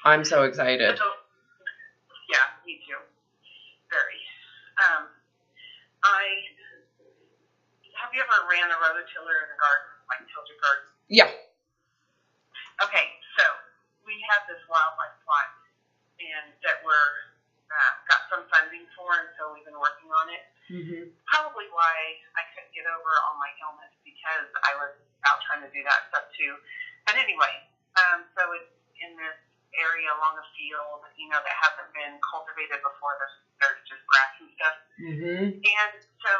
I'm so excited. So, yeah, me too. Very. Have you ever ran a rototiller in a garden, like tilled your garden? Yeah. Okay, so we have this wildlife plot, and that we're got some funding for, and so we've been working on it. Mm-hmm. Probably why I couldn't get over all my illness, because I was out trying to do that stuff too. But anyway, so it's in this area along a field, that hasn't been cultivated before. There's just grass and stuff. Mm-hmm. And so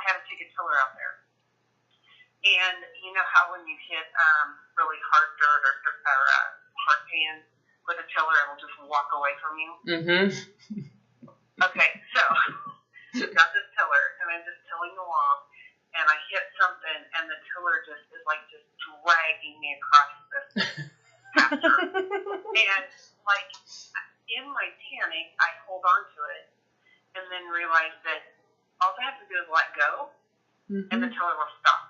I had to take a tiller out there. And you know how when you hit really hard dirt or hard pan with a tiller, it will just walk away from you? Mm-hmm. Okay, so got this tiller, and I'm just tilling along, and I hit something, and the tiller just is like just dragging me across this pasture. And like in my panic, I hold on to it, and then realize that all I have to do is let go, Mm-hmm. and the tiller will stop.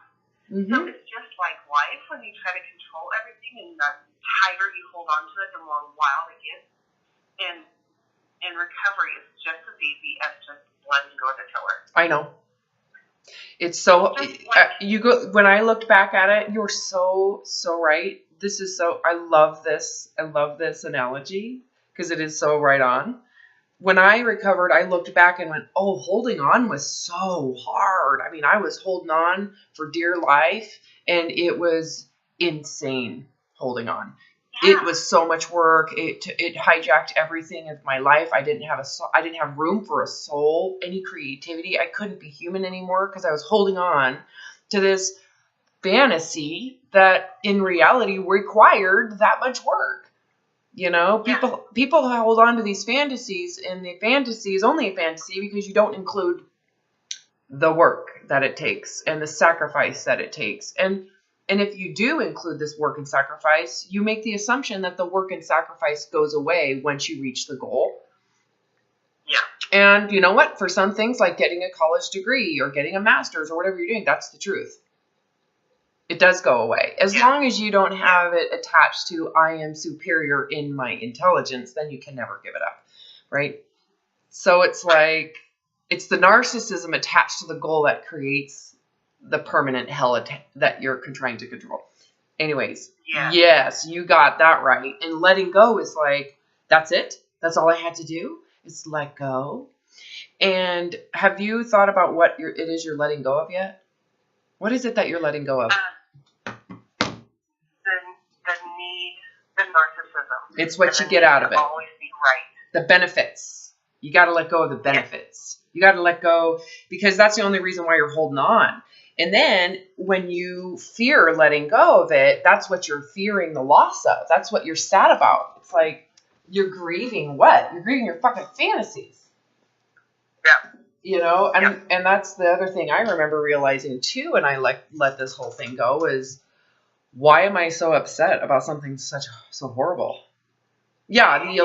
Mm-hmm. So it's just like life when you try to control everything, and the tighter you hold on to it, the more wild it gets. And recovery is just as easy as just letting go of the tiller. I know. It's so when I looked back at it, you're so right. This is so, I love this analogy, because it is so right on. When I recovered, I looked back and went, oh, holding on was so hard. I mean, I was holding on for dear life, and it was insane holding on. Yeah. It was so much work. It hijacked everything of my life. I didn't have room for a soul, any creativity. I couldn't be human anymore, because I was holding on to this fantasy that in reality required that much work. People hold on to these fantasies, and the fantasy is only a fantasy because you don't include the work that it takes and the sacrifice that it takes. And if you do include this work and sacrifice, you make the assumption that the work and sacrifice goes away once you reach the goal. Yeah. And you know what? For some things, like getting a college degree or getting a master's or whatever you're doing, that's the truth. It does go away. As long as you don't have it attached to I am superior in my intelligence, then you can never give it up, right? So it's like, it's the narcissism attached to the goal that creates the permanent hell that you're trying to control. Anyways, yes, you got that right. And letting go is like, that's it. That's all I had to do. It's let go. And have you thought about what it is you're letting go of yet? What is it that you're letting go of? The narcissism. It's what you get out of it. Always be right. The benefits. You got to let go of the benefits. You got to let go, because that's the only reason why you're holding on. And then when you fear letting go of it, that's what you're fearing the loss of. That's what you're sad about. It's like you're grieving what? You're grieving your fucking fantasies. Yeah. And that's the other thing I remember realizing too, when I let this whole thing go, is why am I so upset about something so horrible? Yeah, the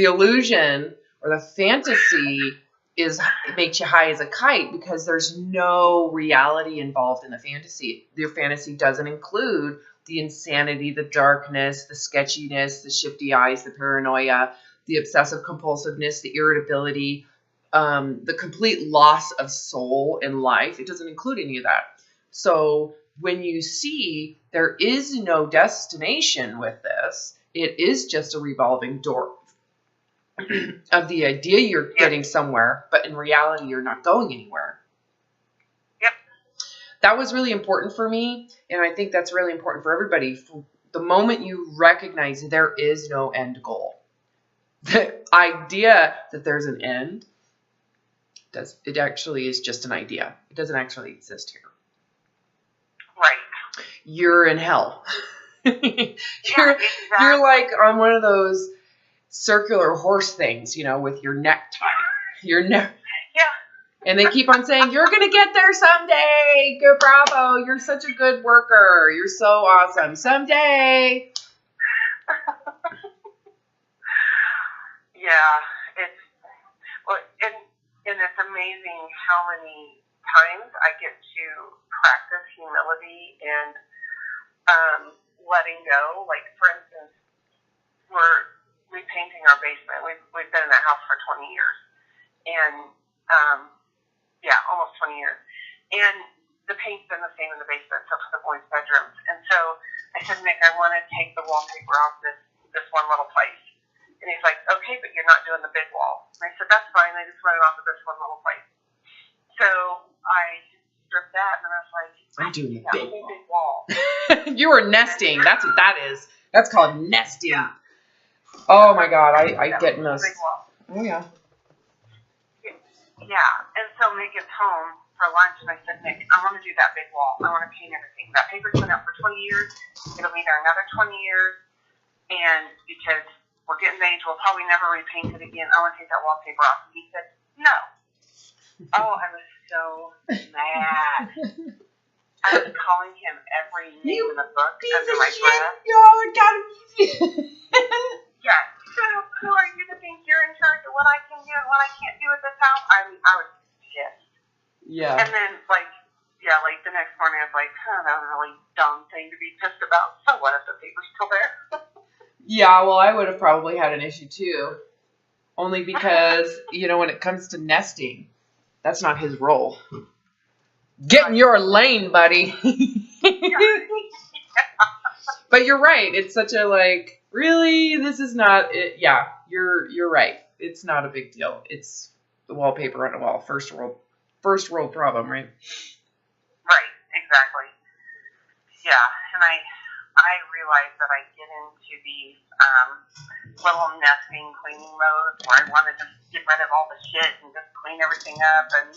illusion or the fantasy makes you high as a kite, because there's no reality involved in the fantasy. Your fantasy doesn't include the insanity, the darkness, the sketchiness, the shifty eyes, the paranoia, the obsessive compulsiveness, the irritability, the complete loss of soul in life. It doesn't include any of that. So when you see there is no destination with this, it is just a revolving door of the idea you're getting somewhere, but in reality, you're not going anywhere. Yep. That was really important for me, and I think that's really important for everybody. The moment you recognize there is no end goal, the idea that there's an end, it actually is just an idea. It doesn't actually exist here. Right. You're in hell. You're like on one of those circular horse things, with your neck tied. Your neck. Yeah. And they keep on saying, you're going to get there someday. Good, bravo. You're such a good worker. You're so awesome. Someday. Yeah. And it's amazing how many times I get to practice humility and letting go. Like, for instance, we're bedrooms. And so I said, Nick, I want to take the wallpaper off this one little place. And he's like, okay, but you're not doing the big wall. And I said, that's fine. I just want it off of this one little place. So I stripped that, and I was like, I'm doing the big wall. You were nesting. That's what that is. That's called nesting. Yeah. Oh my God, I get in those. Oh yeah. Yeah, and so Nick gets home for lunch, and I said, Nick, I want to do that big wall. I want to paint everything. That paper's been out for 20 years. It'll be there another 20 years, and because we're getting age, we'll probably never repaint it again. I want to take that wallpaper off. And he said, no. Oh, I was so mad. I was calling him every name in the book under my breath. Oh, God. Yeah. So who are you to think you're in charge of what I can do and what I can't do at this house? I was pissed. Yeah. And then, like the next morning, I was like, that was a really dumb thing to be pissed about. So what if the paper's still there? Yeah, well, I would have probably had an issue too. Only because, when it comes to nesting, that's not his role. Get in your lane, buddy. But you're right. It's such a really, this is not it. Yeah, you're right. It's not a big deal. It's the wallpaper on a wall. First world problem, right? Right, exactly. Yeah, and I realize that I get into these little nesting cleaning modes where I want to just get rid of all the shit and just clean everything up, and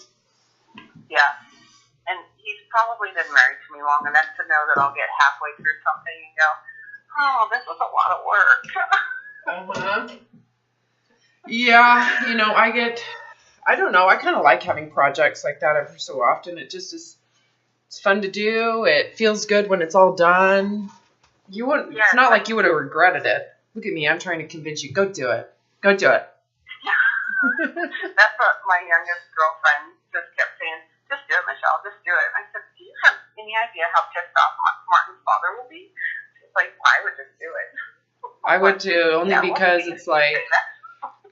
yeah. And he's probably been married to me long enough to know that I'll get halfway through something and go, oh, this was a lot of work. Uh-huh. Yeah, I don't know. I kind of like having projects like that every so often. It just is, it's fun to do. It feels good when it's all done. You wouldn't. Yeah, it's not like you would have regretted it. Look at me. I'm trying to convince you. Go do it. Go do it. That's what my youngest girlfriend just kept saying. Just do it, Michelle. Just do it. I said, do you have any idea how pissed off Martin's father will be? She's like, I would just do it. I would too, only because it's like,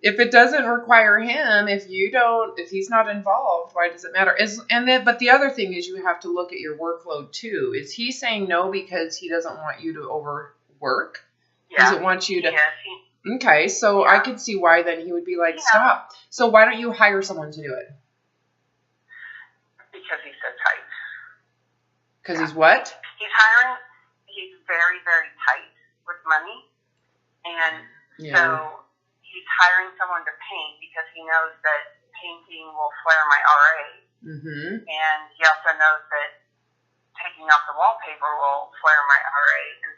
if it doesn't require him, if he's not involved, why does it matter? But the other thing is you have to look at your workload too. Is he saying no because he doesn't want you to overwork? Yeah. Doesn't want you to. Yeah, okay, so yeah. I could see why then he would be like, stop. So why don't you hire someone to do it? Because he's so tight. Because he's what? He's very, very tight with money. And so he's hiring someone to paint because he knows that painting will flare my RA. Mm-hmm. And he also knows that taking off the wallpaper will flare my RA. And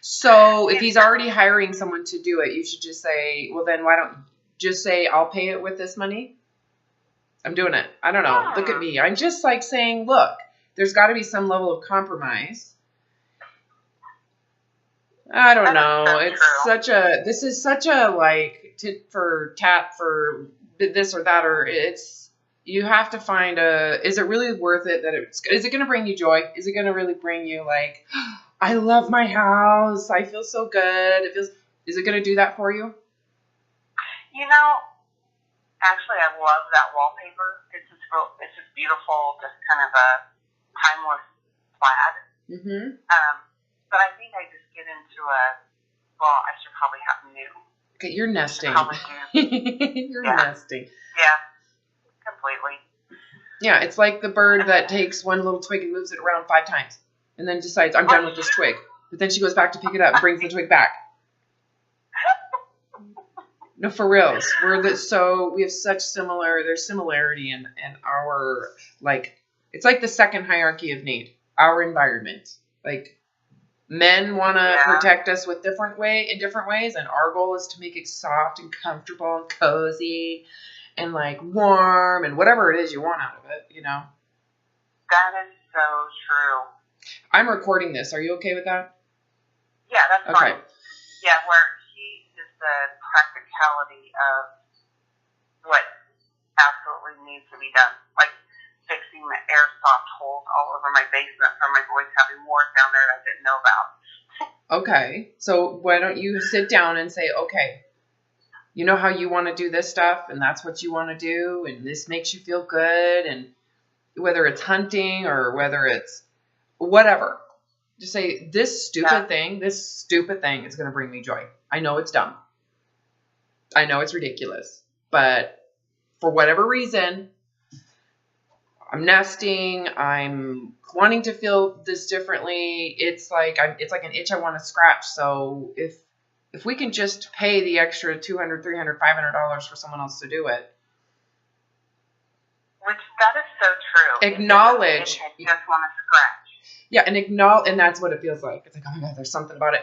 so if he's already hiring someone to do it, you should just say, well, then why don't you just say, I'll pay it with this money? I'm doing it. I don't know. Look at me. I'm just saying, look, there's got to be some level of compromise. I don't know. It's true. This is such a tit for tat for this or that, or you have to find is it really worth it is it going to bring you joy? Is it going to really bring you I love my house. I feel so good. Is it going to do that for you? Actually, I love that wallpaper. It's just beautiful, just kind of a timeless plaid. Mm-hmm. But I think I just get into I should probably have new. Okay, you're nesting. You're nesting. Yeah, completely. Yeah, it's like the bird that takes one little twig and moves it around 5 times. And then decides, I'm done with this twig. But then she goes back to pick it up and brings the twig back. No, for reals. We have such there's similarity in our, it's like the second hierarchy of need, our environment. Men want to protect us in different ways, and our goal is to make it soft and comfortable and cozy and warm and whatever it is you want out of it, That is so true. I'm recording this. Are you okay with that? Yeah, that's fine. Yeah, where he is the practicality of what absolutely needs to be done. Fixing the airsoft holes all over my basement from my boys having wars down there I didn't know about. Okay. So why don't you sit down and say, okay, you know how you want to do this stuff, and that's what you want to do, and this makes you feel good, and whether it's hunting or whether it's whatever. Just say, this stupid thing is going to bring me joy. I know it's dumb. I know it's ridiculous. But for whatever reason, I'm nesting. I'm wanting to feel this differently. It's like an itch I want to scratch. So if we can just pay the extra $200, $300, $500 for someone else to do it. Which, that is so true. Acknowledge. I just want to scratch. Yeah, and acknowledge, and that's what it feels like. It's like, oh my God, there's something about it.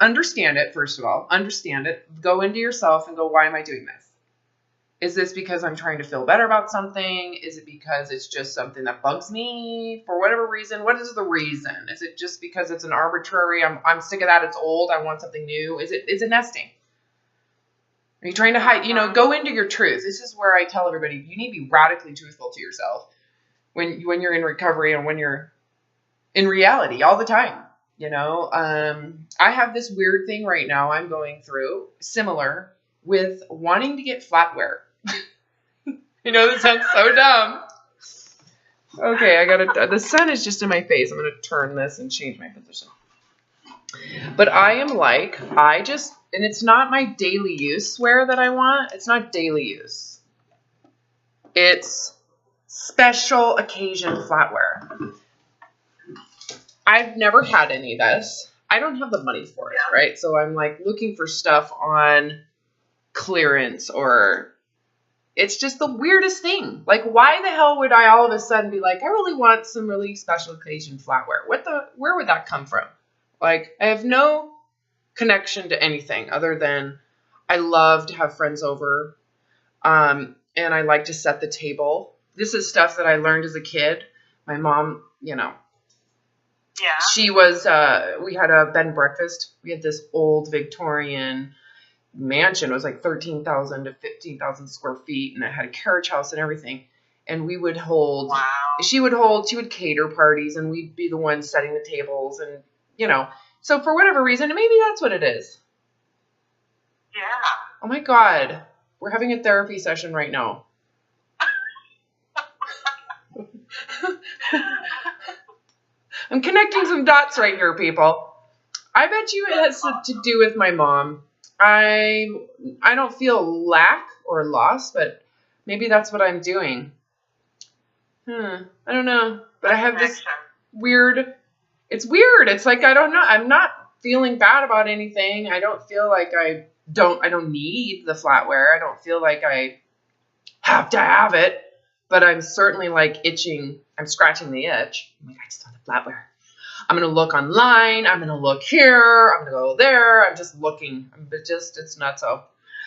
Understand it, first of all. Understand it. Go into yourself and go, why am I doing this? Is this because I'm trying to feel better about something? Is it because it's just something that bugs me for whatever reason? What is the reason? Is it just because it's an arbitrary, I'm sick of that, it's old, I want something new? Is it nesting? Are you trying to hide? Go into your truth. This is where I tell everybody, you need to be radically truthful to yourself when you're in recovery and when you're in reality all the time. I have this weird thing right now I'm going through, similar, with wanting to get flatware. That sounds so dumb. Okay, the sun is just in my face. I'm going to turn this and change my position. But I am like, and it's not my daily use wear that I want. It's not daily use. It's special occasion flatware. I've never had any of this. I don't have the money for it, right? So I'm like looking for stuff on clearance, or it's just the weirdest thing. Like, why the hell would I all of a sudden be like, I really want some really special occasion flatware? Where would that come from? Like, I have no connection to anything other than I love to have friends over, and I like to set the table. This is stuff that I learned as a kid. My mom, she was, we had a bed and breakfast. We had this old Victorian mansion. It was like 13,000 to 15,000 square feet, and it had a carriage house and everything. And we would hold, she would cater parties, and we'd be the ones setting the tables, and, so for whatever reason, maybe that's what it is. Yeah. Oh my God. We're having a therapy session right now. I'm connecting some dots right here, people. I bet you it has to do with my mom. I don't feel lack or loss, but maybe that's what I'm doing. I don't know. But I have this weird, it's weird. It's like, I don't know. I'm not feeling bad about anything. I don't feel like I don't need the flatware. I don't feel like I have to have it, but I'm certainly like itching. I'm scratching the itch. I'm like, I just want the flatware. I'm going to look online. I'm going to look here. I'm going to go there. I'm just looking. It's nutso.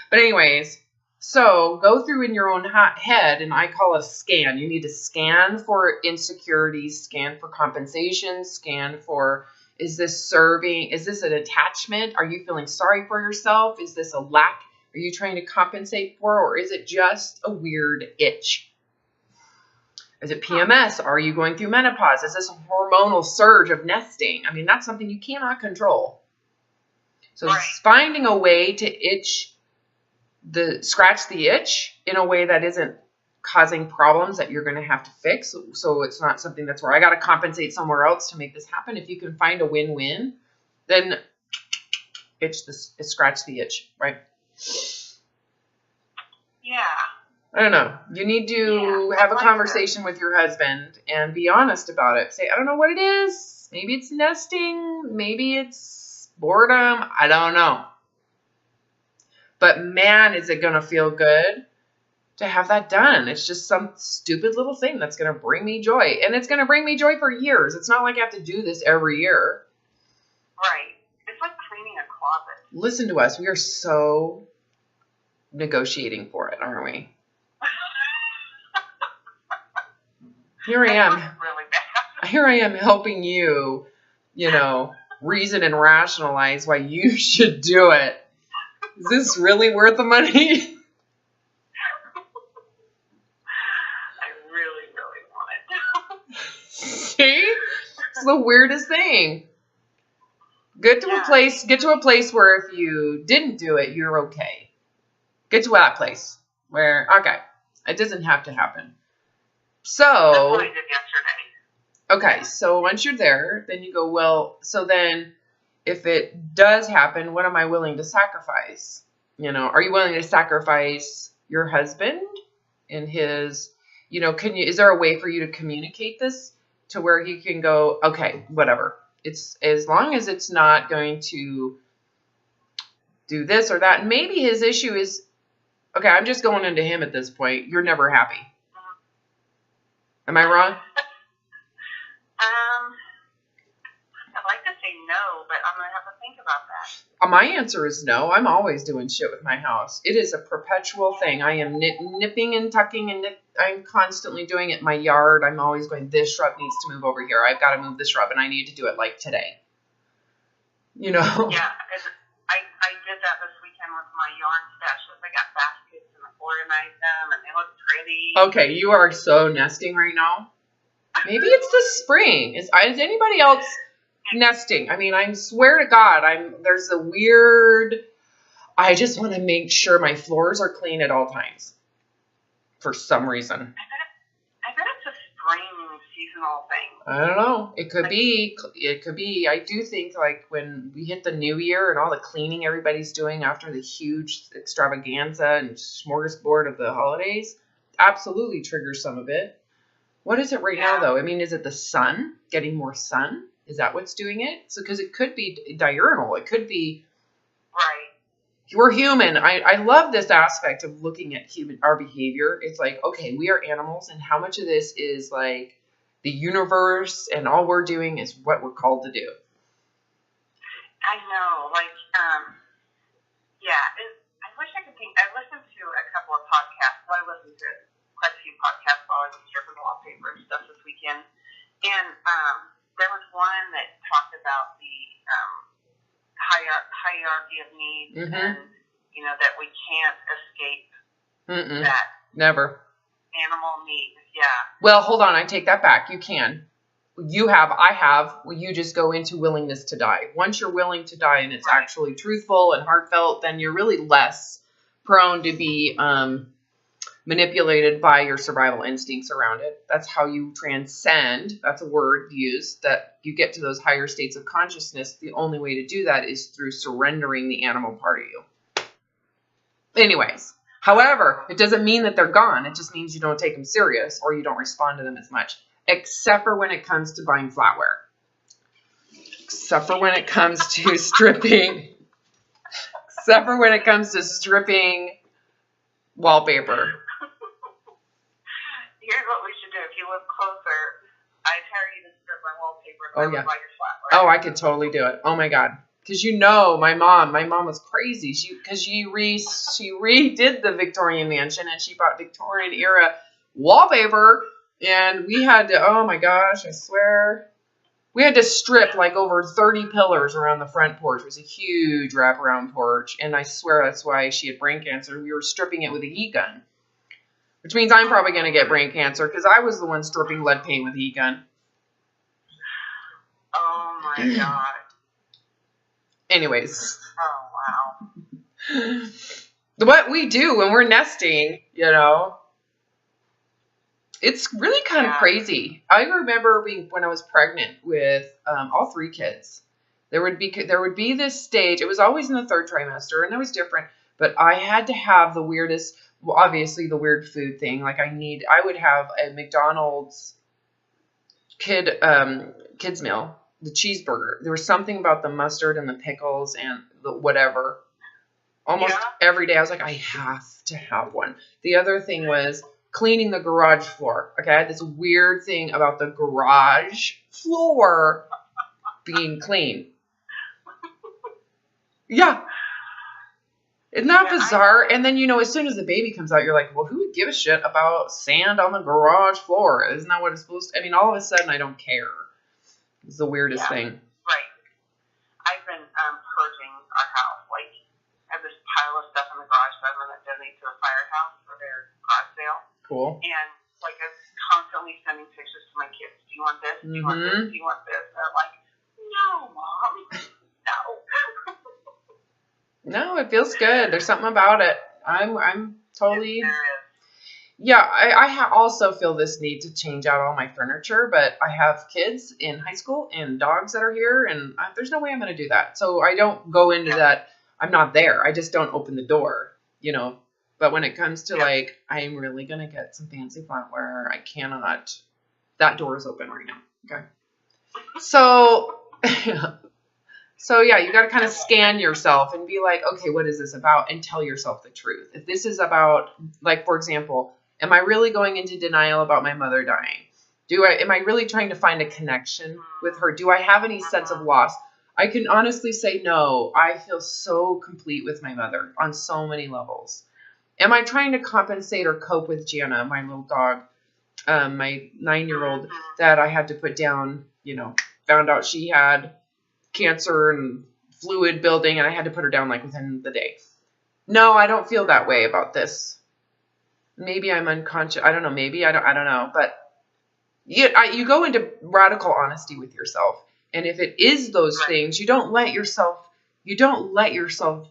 But anyways, so go through in your own head, and I call a scan. You need to scan for insecurities, scan for compensation, scan for, is this an attachment? Are you feeling sorry for yourself? Is this a lack? Are you trying to compensate for, or is it just a weird itch? Is it PMS? Are you going through menopause? Is this a hormonal surge of nesting? I mean, that's something you cannot control. So finding a way to scratch the itch in a way that isn't causing problems that you're going to have to fix. So it's not something that's where I got to compensate somewhere else to make this happen. If you can find a win-win, then scratch the itch, right? Yeah. I don't know. You need to have a conversation with your husband and be honest about it. Say, I don't know what it is. Maybe it's nesting. Maybe it's boredom. I don't know. But man, is it going to feel good to have that done. It's just some stupid little thing that's going to bring me joy. And it's going to bring me joy for years. It's not like I have to do this every year. Right. It's like cleaning a closet. Listen to us. We are so negotiating for it, aren't we? Here I am. Really bad. Here I am helping you, reason and rationalize why you should do it. Is this really worth the money? I really, really want it. See? It's the weirdest thing. Get to a place where if you didn't do it, you're okay. Get to that place where, okay, it doesn't have to happen. So, that's what I did yesterday. Okay, so once you're there, then you go, well, so then if it does happen, what am I willing to sacrifice? Are you willing to sacrifice your husband and his, is there a way for you to communicate this to where he can go, okay, whatever. It's as long as it's not going to do this or that. And maybe his issue is, okay, I'm just going into him at this point. You're never happy. Am I wrong? I'd like to say no, but I'm going to have to think about that. My answer is no. I'm always doing shit with my house. It is a perpetual thing. I am nipping and tucking, and I'm constantly doing it in my yard. I'm always going, this shrub needs to move over here. I've got to move this shrub, and I need to do it like today. Yeah, I did that this weekend with my yarn stashes. I got baskets and I organized them, and they look pretty. Okay, you are so nesting right now. Maybe it's the spring. Is anybody else nesting? I mean, I swear to God, there's a weird. I just want to make sure my floors are clean at all times. For some reason. I bet it's a spring seasonal thing. I don't know. It could be. It could be. I do think like when we hit the new year and all the cleaning everybody's doing after the huge extravaganza and smorgasbord of the holidays, absolutely triggers some of it. What is it right now, though? I mean, is it the sun? Getting more sun? Is that what's doing it? So, because it could be diurnal. It could be... Right. We're human. I love this aspect of looking at our behavior. It's like, okay, we are animals, and how much of this is like the universe, and all we're doing is what we're called to do. I know. Like, I wish I could think... I listened to a couple of podcasts. Well, I listened to quite a few podcasts while I was stripping wallpaper and stuff this weekend. And there was one that talked about the hierarchy of needs, and, that we can't escape that. Never. Animal needs, yeah. Well, hold on. I take that back. You can. I have. You just go into willingness to die. Once you're willing to die and it's actually truthful and heartfelt, then you're really less prone to be... manipulated by your survival instincts around it. That's how you transcend. That's a word used, that you get to those higher states of consciousness. The only way to do that is through surrendering the animal part of you. Anyways, however, it doesn't mean that they're gone. It just means you don't take them serious or you don't respond to them as much, except for when it comes to buying flatware. Except for when it comes to stripping. Except for when it comes to stripping wallpaper. Here's what we should do. If you live closer, I'd hire you to strip my wallpaper. Oh, yeah. Buy your flatware. Oh, I could totally do it. Oh, my God. Because my mom was crazy. She redid the Victorian mansion, and she bought Victorian era wallpaper, and we had to, oh my gosh, I swear, we had to strip like over 30 pillars around the front porch. It was a huge wraparound porch, and I swear that's why she had brain cancer. We were stripping it with a heat gun, which means I'm probably going to get brain cancer because I was the one stripping lead paint with a heat gun. Oh my God. Anyways. Oh, wow. What we do when we're nesting, it's really kind of crazy. I remember when I was pregnant with all 3 kids. There would be this stage. It was always in the 3rd trimester, and it was different. But I had to have the weirdest, well, obviously the weird food thing. Like I would have a McDonald's kids meal, the cheeseburger. There was something about the mustard and the pickles and the whatever. Almost every day I was like, I have to have one. The other thing was cleaning the garage floor. Okay, I had this weird thing about the garage floor being clean. Yeah. Isn't that bizarre? And then, as soon as the baby comes out, you're like, well, who would give a shit about sand on the garage floor? Isn't that what it's supposed to? I mean, all of a sudden, I don't care. It's the weirdest thing. Right. I've been purging our house. Like, I have this pile of stuff in the garage that I'm going to donate to a firehouse for their garage sale. Cool. And, like, I'm constantly sending pictures to my kids. Do you want this? Do you want this? Do you want this? And they're like, no, Mom. No. No, it feels good. There's something about it. I'm totally. Yeah, I also feel this need to change out all my furniture, but I have kids in high school and dogs that are here, and there's no way I'm going to do that. So I don't go into that. I'm not there. I just don't open the door, you know. But when it comes to like, I'm really going to get some fancy flatware, I cannot. That door is open right now. Okay. So, so yeah, you got to kind of scan yourself and be like, okay, what is this about? And tell yourself the truth. If this is about, like, for example, am I really going into denial about my mother dying? Am I really trying to find a connection with her? Do I have any sense of loss? I can honestly say no. I feel so complete with my mother on so many levels. Am I trying to compensate or cope with Gianna, my little dog, my 9-year-old that I had to put down, found out she had cancer and fluid building and I had to put her down like within the day. No, I don't feel that way about this. Maybe I'm unconscious. I don't know. Maybe I don't know. But you go into radical honesty with yourself. And if it is those things, you don't let yourself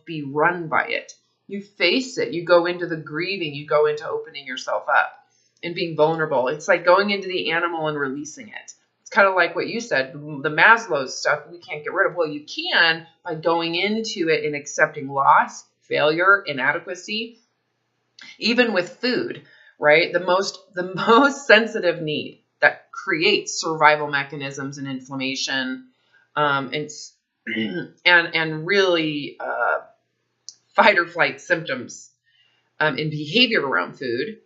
be run by it. You face it. You go into the grieving. You go into opening yourself up and being vulnerable. It's like going into the animal and releasing it. It's kind of like what you said, the Maslow's stuff we can't get rid of. Well, you can by going into it and accepting loss, failure, inadequacy, even with food, right? The most sensitive need that creates survival mechanisms and inflammation, and really fight or flight symptoms in behavior around food.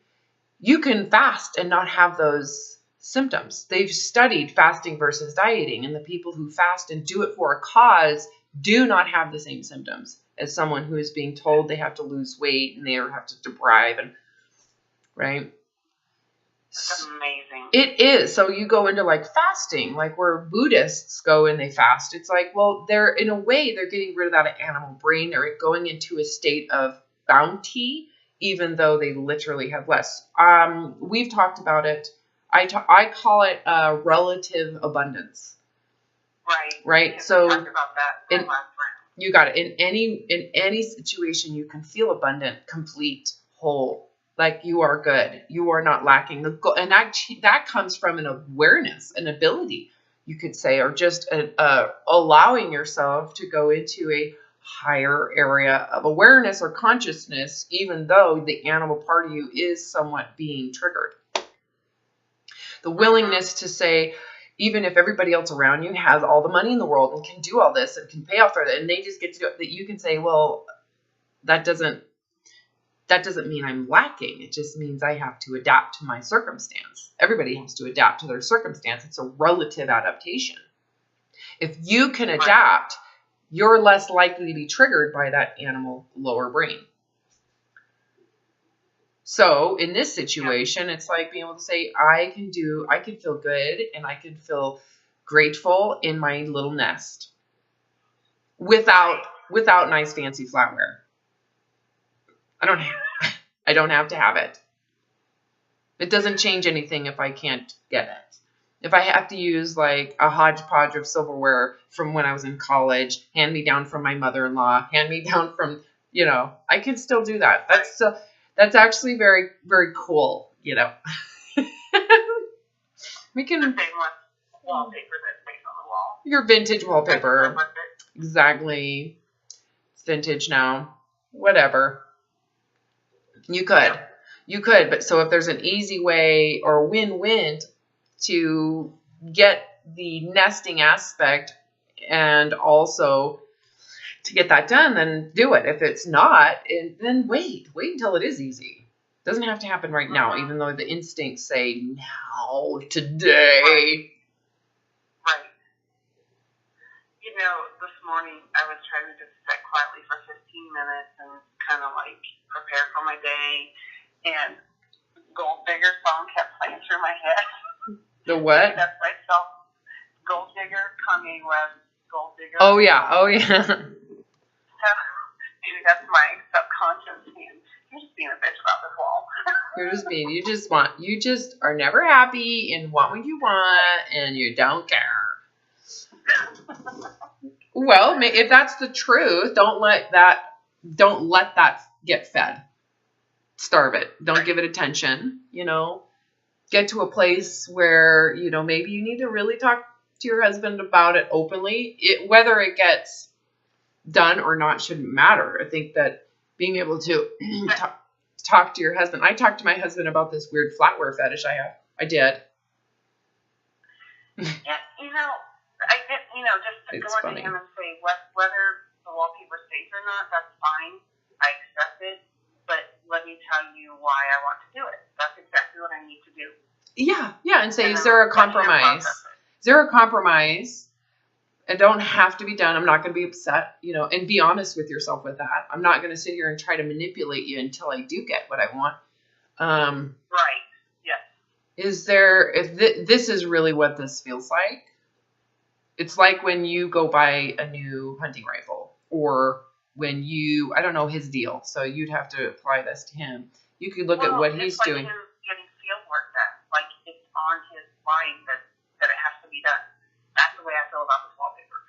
You can fast and not have those symptoms. They've studied fasting versus dieting, and the people who fast and do it for a cause do not have the same symptoms as someone who is being told they have to lose weight and they have to deprive, and right? That's amazing. It is. So you go into like fasting, like where Buddhists go and they fast. It's like, well, they're in a way they're getting rid of that animal brain. They're going into a state of bounty, even though they literally have less. We've talked about it. I call it relative abundance. Right. So talked about that you got it. In any situation, you can feel abundant, complete, whole. Like you are good. You are not lacking. And that comes from an awareness, an ability, you could say, or just allowing yourself to go into a higher area of awareness or consciousness, even though the animal part of you is somewhat being triggered. The willingness to say, even if everybody else around you has all the money in the world and can do all this and can pay off for it, and they just get to do it, that you can say, well, that doesn't mean I'm lacking. It just means I have to adapt to my circumstance. Everybody has to adapt to their circumstance. It's a relative adaptation. If you can adapt, you're less likely to be triggered by that animal lower brain. So in this situation, it's like being able to say, I can feel good and I can feel grateful in my little nest without nice fancy flatware. I don't have to have it. It doesn't change anything if I can't get it. If I have to use like a hodgepodge of silverware from when I was in college, hand me down from my mother-in-law, hand me down from, I can still do that. That's actually very, very cool, We can. The same wallpaper that's based on the wall. Your vintage wallpaper. Exactly. It's vintage now. Whatever. You could, but so if there's an easy way or win-win to get the nesting aspect and also to get that done, then do it. If it's not, then wait until it is easy. It doesn't have to happen right now, even though the instincts say now, today. Right. This morning I was trying to just sit quietly for 15 minutes and kind of like prepare for my day, and Gold Digger song kept playing through my head. The what? That's myself. Gold Digger, Kanye West, Gold Digger. Oh yeah. So maybe that's my subconscious being. You're just being a bitch about this wall. You just are never happy and want what you want and you don't care. Well, if that's the truth, don't let that get fed. starve it. Don't give it attention, Get to a place where, maybe you need to really talk to your husband about it openly. Whether it gets done or not shouldn't matter. I think that being able to talk to your husband. I talked to my husband about this weird flatware fetish I have. I did. Yeah, I did, just go into him and say whether the wallpaper stays or not, that's fine. I accept it, but let me tell you why I want to do it. That's exactly what I need to do. Yeah, and say, is there a compromise? Is there a compromise? It don't have to be done. I'm not going to be upset, and be honest with yourself with that. I'm not going to sit here and try to manipulate you until I do get what I want. Right. Yes. Is there, this is really what this feels like. It's like when you go buy a new hunting rifle, or when I don't know his deal, so you'd have to apply this to him. You could look at what he's like doing. Him getting field work done. Like, it's on his line that it has to be done. That's the way I feel about this wallpaper.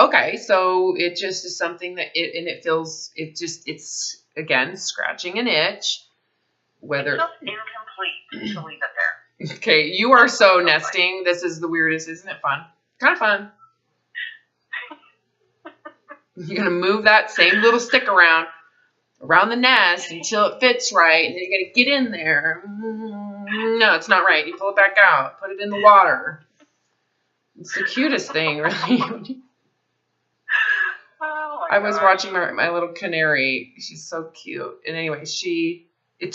Okay, so it just is something that it's again scratching an itch. Whether it feels incomplete to leave it there. Okay, you are so nesting. This is the weirdest, isn't it fun? Kind of fun. You're gonna move that same little stick around the nest until it fits right, and then you gotta get in there. No, it's not right. You pull it back out, put it in the water. It's the cutest thing, really. I was watching my little canary. She's so cute. And anyway, it's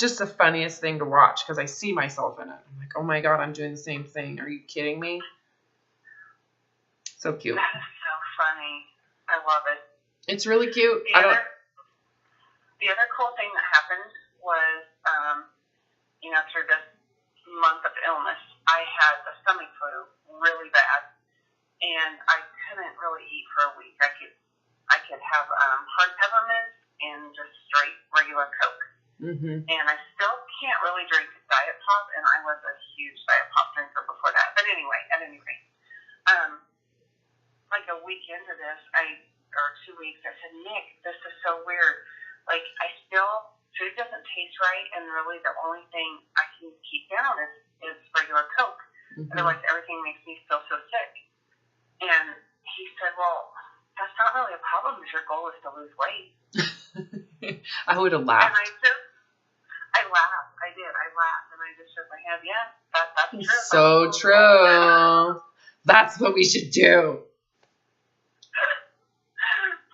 just the funniest thing to watch because I see myself in it. I'm like, oh my God, I'm doing the same thing. Are you kidding me? So cute. That is so funny. I love it. It's really cute. The other cool thing that happened was, through this month of illness, I had the stomach flu really bad, and I couldn't really eat for a week. I could have hard peppermint and just straight regular Coke. Mm-hmm. And I still can't really drink Diet Pop, and I was a huge Diet Pop drinker before that. But anyway, at any rate, like a week into this, or 2 weeks, I said, Nick, this is so weird. Like, food doesn't taste right, and really the only thing I can keep down is regular Coke. Mm-hmm. Otherwise, everything makes me feel so sick. And he said, well, that's not really a problem if your goal is to lose weight. I would have laughed. And I laughed. I did. I laughed, and I just shook my head. Yeah, that's true. So true. That's what we should do.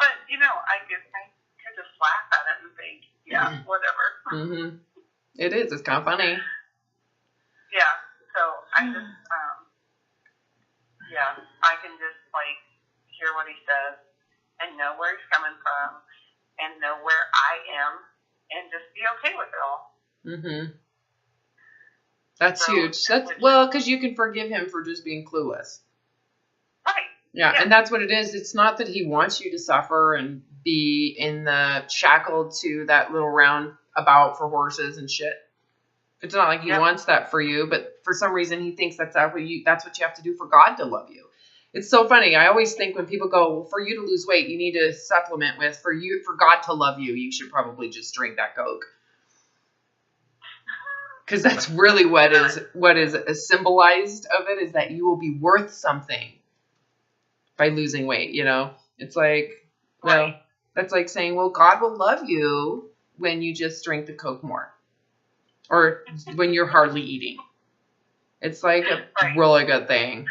But, I could just laugh at it and think, yeah, whatever. Mm-hmm. It is. It's kind of funny. Yeah. So I just, I can just, hear what he says and know where he's coming from and know where I am and just be okay with it all. Mm-hmm. That's huge. Because you can forgive him for just being clueless. Right. Yeah, and that's what it is. It's not that he wants you to suffer and be shackled to that little roundabout for horses and shit. It's not like he wants that for you, but for some reason he thinks that's what you have to do for God to love you. It's so funny. I always think when people go, well, for you to lose weight, you need to supplement with, for God to love you, you should probably just drink that Coke. Because that's really what is symbolized of it, is that you will be worth something by losing weight, It's like, well, that's like saying, well, God will love you when you just drink the Coke more. Or when you're hardly eating. It's like a really good thing.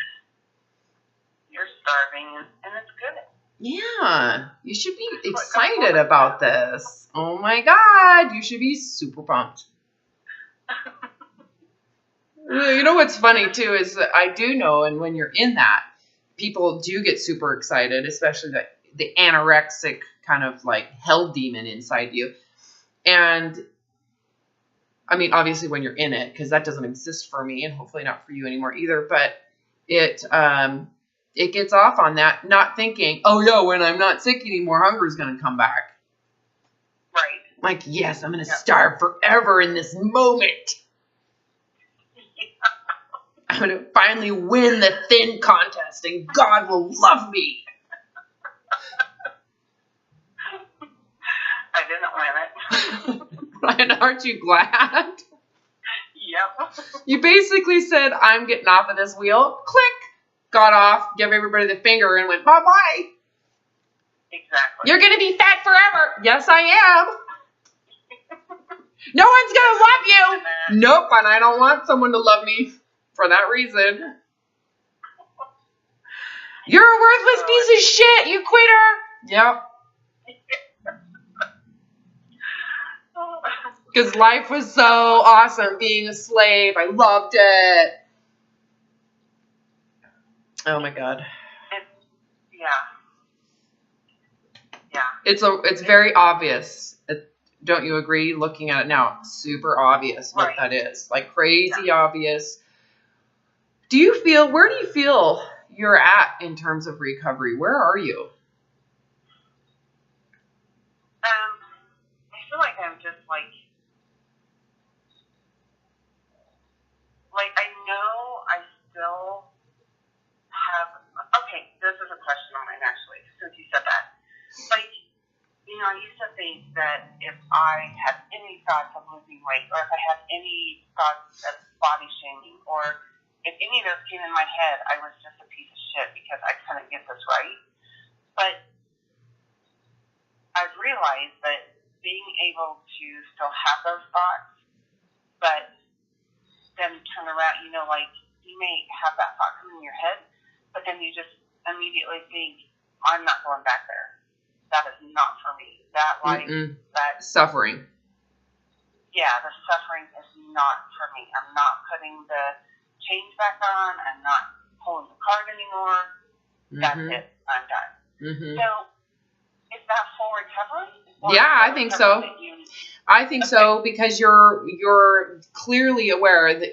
You're starving, and it's good. Yeah. You should be excited about this. Oh my God. You should be super pumped. You know what's funny, too, is that I do know, and when you're in that, people do get super excited, especially the anorexic kind of hell demon inside you. And I mean, obviously when you're in it, because that doesn't exist for me and hopefully not for you anymore either, but it gets off on that, not thinking, oh yeah, when I'm not sick anymore, hunger is going to come back. Right. Like, yes, I'm going to starve forever in this moment. I'm going to finally win the thin contest and God will love me. I didn't win it. And aren't you glad? Yep. You basically said, I'm getting off of this wheel. Click. Got off, gave everybody the finger, and went, bye-bye. Exactly. You're going to be fat forever. Yes, I am. No one's going to love you. Nope, and I don't want someone to love me for that reason. You're a worthless piece of shit, you quitter. Yep. Because life was so awesome being a slave. I loved it. Oh my God. Yeah. It's very obvious. Don't you agree? Looking at it now, super obvious what that is. Like crazy obvious. Where do you feel you're at in terms of recovery? Where are you? I feel like I'm just like I know I still have, okay, this is a question of mine actually, since you said that. Like, I used to think that if I had any thoughts of losing weight, or if I had any thoughts of body shaming, or if any of those came in my head, I was just a piece of shit because I couldn't get this right. But I've realized that being able to still have those thoughts, but then turn around, you may have that thought come in your head, but then you just immediately think, I'm not going back there. That is not for me. That life, that suffering. Yeah, the suffering is not for me. I'm not putting the chains back on. I'm not pulling the card anymore. That's it. I'm done. So, is that full recovery? Yeah, I think so. I think so, because you're clearly aware that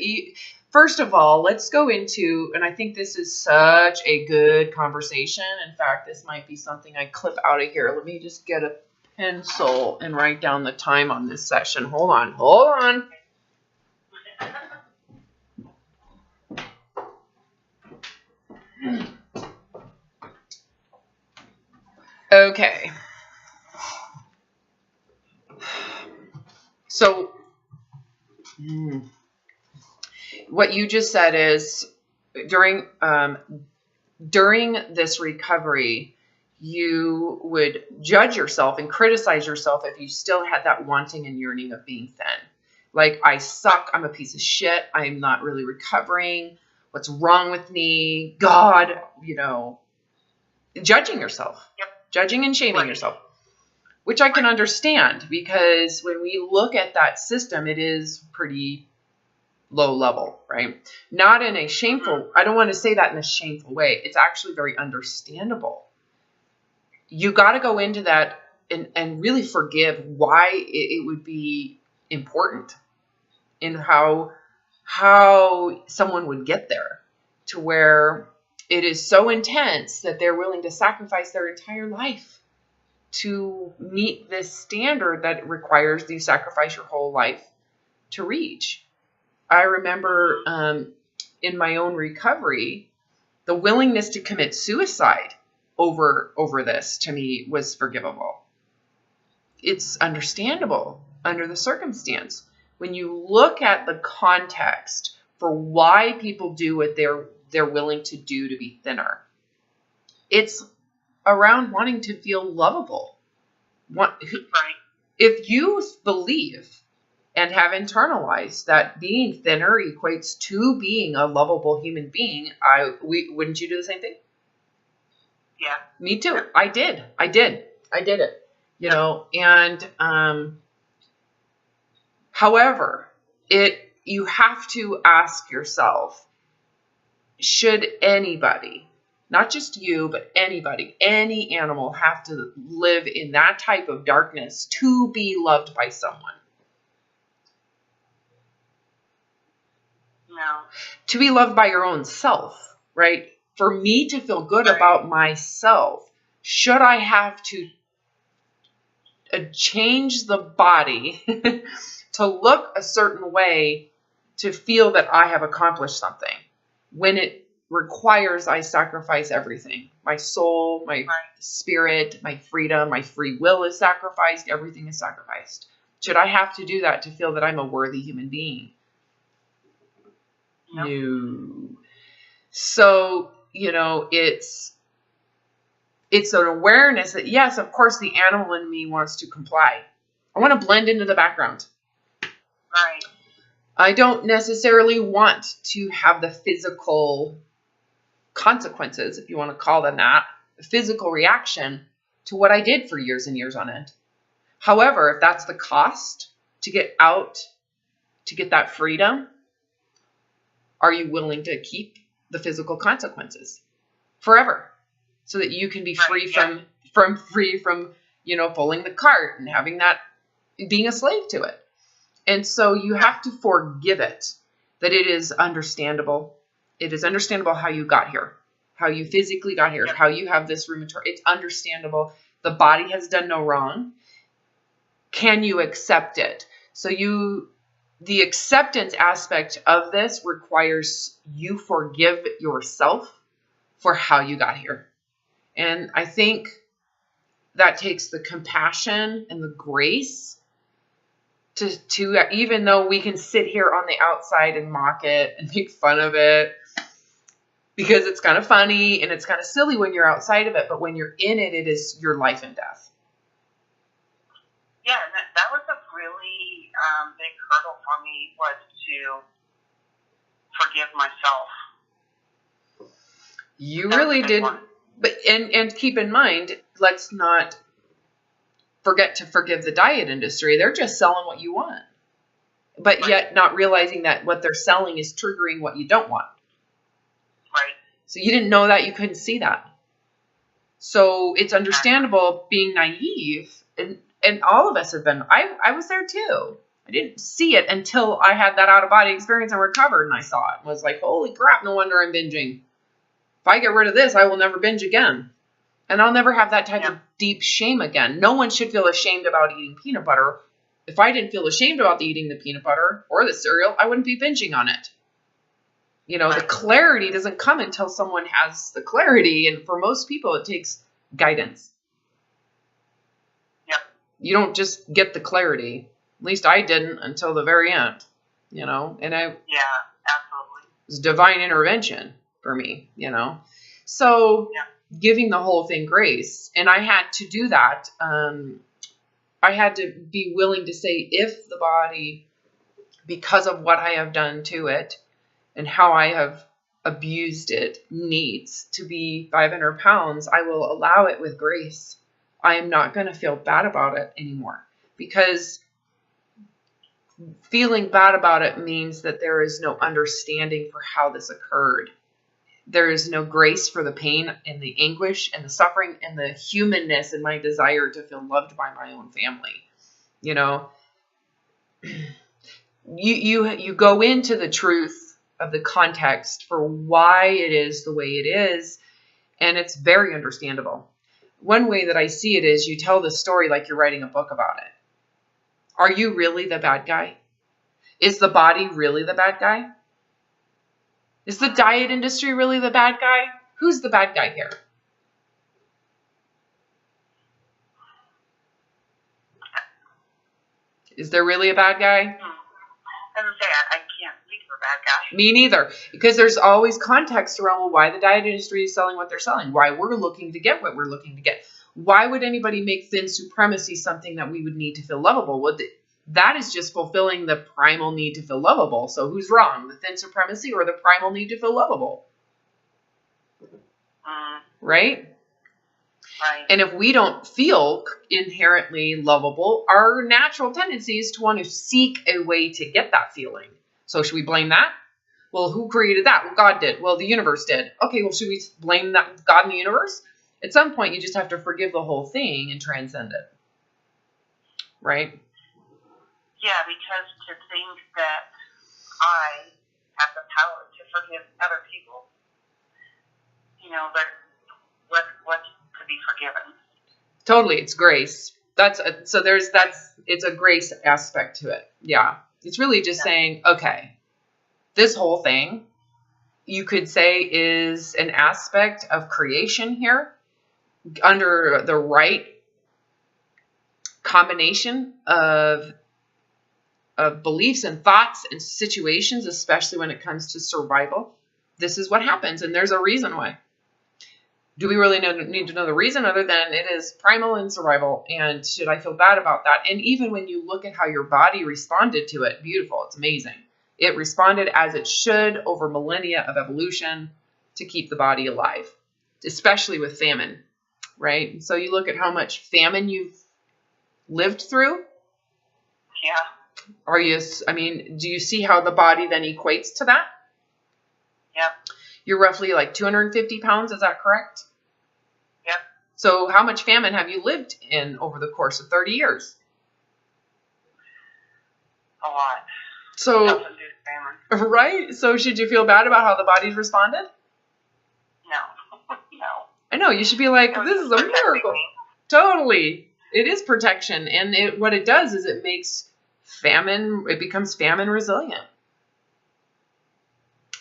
first of all, let's go into, and I think this is such a good conversation. In fact, this might be something I clip out of here. Let me just get a pencil and write down the time on this session. Hold on. Okay. So, what you just said is during this recovery, you would judge yourself and criticize yourself if you still had that wanting and yearning of being thin. Like, I suck. I'm a piece of shit. I'm not really recovering. What's wrong with me? God, judging yourself, judging and shaming yourself, which I can understand, because when we look at that system, it is pretty low level, right? Not in a shameful, I don't want to say that in a shameful way. It's actually very understandable. You got to go into that and really forgive why it would be important and how someone would get there to where it is so intense that they're willing to sacrifice their entire life to meet this standard that requires you sacrifice your whole life to reach. I remember in my own recovery, the willingness to commit suicide over this, to me, was forgivable. It's understandable under the circumstance. When you look at the context for why people do what they're willing to do to be thinner, it's around wanting to feel lovable. If you believe and have internalized that being thinner equates to being a lovable human being, wouldn't you do the same thing? Yeah. Me too. I did it. And however, you have to ask yourself, should anybody, not just you, but anybody, any animal, have to live in that type of darkness to be loved by someone? No. To be loved by your own self, right? For me to feel good about myself, should I have to change the body to look a certain way to feel that I have accomplished something, when it requires I sacrifice everything? My soul, my spirit, my freedom, my free will is sacrificed. Everything is sacrificed. Should I have to do that to feel that I'm a worthy human being? Nope. No. So, it's an awareness that, yes, of course, the animal in me wants to comply. I want to blend into the background. Right. I don't necessarily want to have the physical consequences, if you want to call them that, the physical reaction to what I did for years and years on end. However, if that's the cost to get out, to get that freedom, are you willing to keep the physical consequences forever so that you can be free from pulling the cart and having that, being a slave to it? And so you have to forgive it, that it is understandable. It is understandable how you got here, how you physically got here, how you have this rheumatoid. It's understandable. The body has done no wrong. Can you accept it? So the acceptance aspect of this requires you forgive yourself for how you got here. And I think that takes the compassion and the grace to even though we can sit here on the outside and mock it and make fun of it because it's kind of funny and it's kind of silly when you're outside of it, but when you're in it, it is your life and death. Yeah, and that was a really big hurdle for me, was to forgive myself. You really did. But and keep in mind, let's not forget to forgive the diet industry. They're just selling what you want, but yet not realizing that what they're selling is triggering what you don't want. Right. So you didn't know that, you couldn't see that. So it's understandable being naive, and all of us have been. I was there too. I didn't see it until I had that out-of-body experience and recovered, and I saw it. I was like, holy crap, no wonder I'm binging. If I get rid of this, I will never binge again. And I'll never have that type of deep shame again. No one should feel ashamed about eating peanut butter. If I didn't feel ashamed about eating the peanut butter or the cereal, I wouldn't be binging on it. The clarity doesn't come until someone has the clarity. And for most people, it takes guidance. Yep. You don't just get the clarity. At least I didn't until the very end, and Yeah, absolutely. It was divine intervention for me, So giving the whole thing grace. And I had to do that. I had to be willing to say, if the body, because of what I have done to it and how I have abused it, needs to be 500 pounds, I will allow it with grace. I am not going to feel bad about it anymore, because feeling bad about it means that there is no understanding for how this occurred. There is no grace for the pain and the anguish and the suffering and the humanness and my desire to feel loved by my own family. You go into the truth of the context for why it is the way it is, and it's very understandable. One way that I see it is you tell the story like you're writing a book about it. Are you really the bad guy? Is the body really the bad guy? Is the diet industry really the bad guy? Who's the bad guy here? Is there really a bad guy? As I say, I can't speak for bad guy. Me neither. Because there's always context around why the diet industry is selling what they're selling, why we're looking to get what we're looking to get. Why would anybody make thin supremacy something that we would need to feel lovable? That is just fulfilling the primal need to feel lovable. So who's wrong? The thin supremacy or the primal need to feel lovable? Right? Right. And if we don't feel inherently lovable, our natural tendency is to want to seek a way to get that feeling. So should we blame that? Well, who created that? Well, God did. Well, the universe did. Okay, well, should we blame that God and the universe? At some point, you just have to forgive the whole thing and transcend it. Right? Yeah, because to think that I have the power to forgive other people, but what's to be forgiven? Totally, it's grace. It's a grace aspect to it. Yeah, it's really just saying, okay, this whole thing, you could say, is an aspect of creation here, under the right combination of beliefs and thoughts and situations, especially when it comes to survival, this is what happens. And there's a reason why. Do we really need to know the reason other than it is primal and survival? And should I feel bad about that? And even when you look at how your body responded to it, beautiful. It's amazing. It responded as it should over millennia of evolution to keep the body alive, especially with famine, right? So you look at how much famine you've lived through. Yeah. Do you see how the body then equates to that? Yep. You're roughly like 250 pounds. Is that correct? Yep. So how much famine have you lived in over the course of 30 years? A lot. So, right? So should you feel bad about how the body's responded? No. No. I know. You should be like, this is a miracle. Totally. It is protection. And what it does is it becomes famine resilient.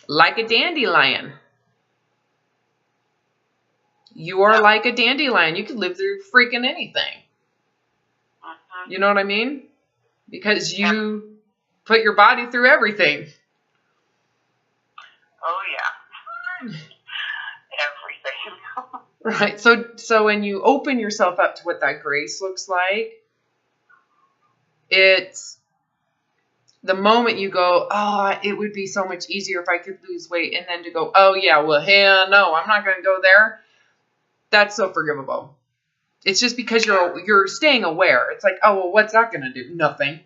Like a dandelion. You are like a dandelion. You can live through freaking anything. You know what I mean? Because you put your body through everything. Oh, yeah. Everything. Right. So when you open yourself up to what that grace looks like, it's the moment you go, oh, it would be so much easier if I could lose weight. And then to go, oh, yeah, well, hell no, I'm not going to go there. That's so forgivable. It's just because you're staying aware. It's like, oh, well, what's that going to do? Nothing.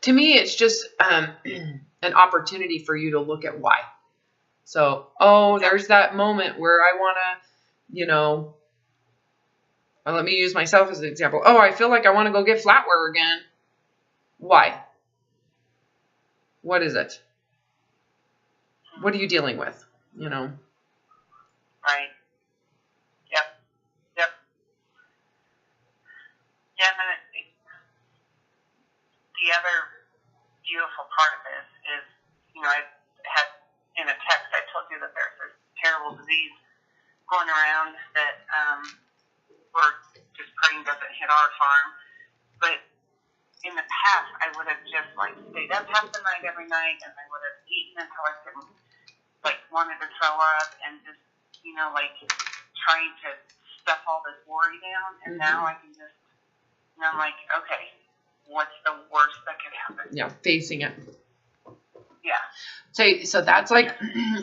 To me, it's just an opportunity for you to look at why. So, there's that moment where I want to, let me use myself as an example. Oh, I feel like I want to go get flatware again. Why? What is it? What are you dealing with? Right. Yep. Yeah, and the other beautiful part of this is, I had in a text, I told you that there's this terrible disease going around that we're just praying doesn't hit our farm. But in the past, I would have just stayed up half the night every night, and I would have eaten until I couldn't, wanted to throw up, and just, trying to stuff all this worry down. And now I can just, I'm like, okay, what's the worst that could happen? Yeah, facing it. Yeah. So that's like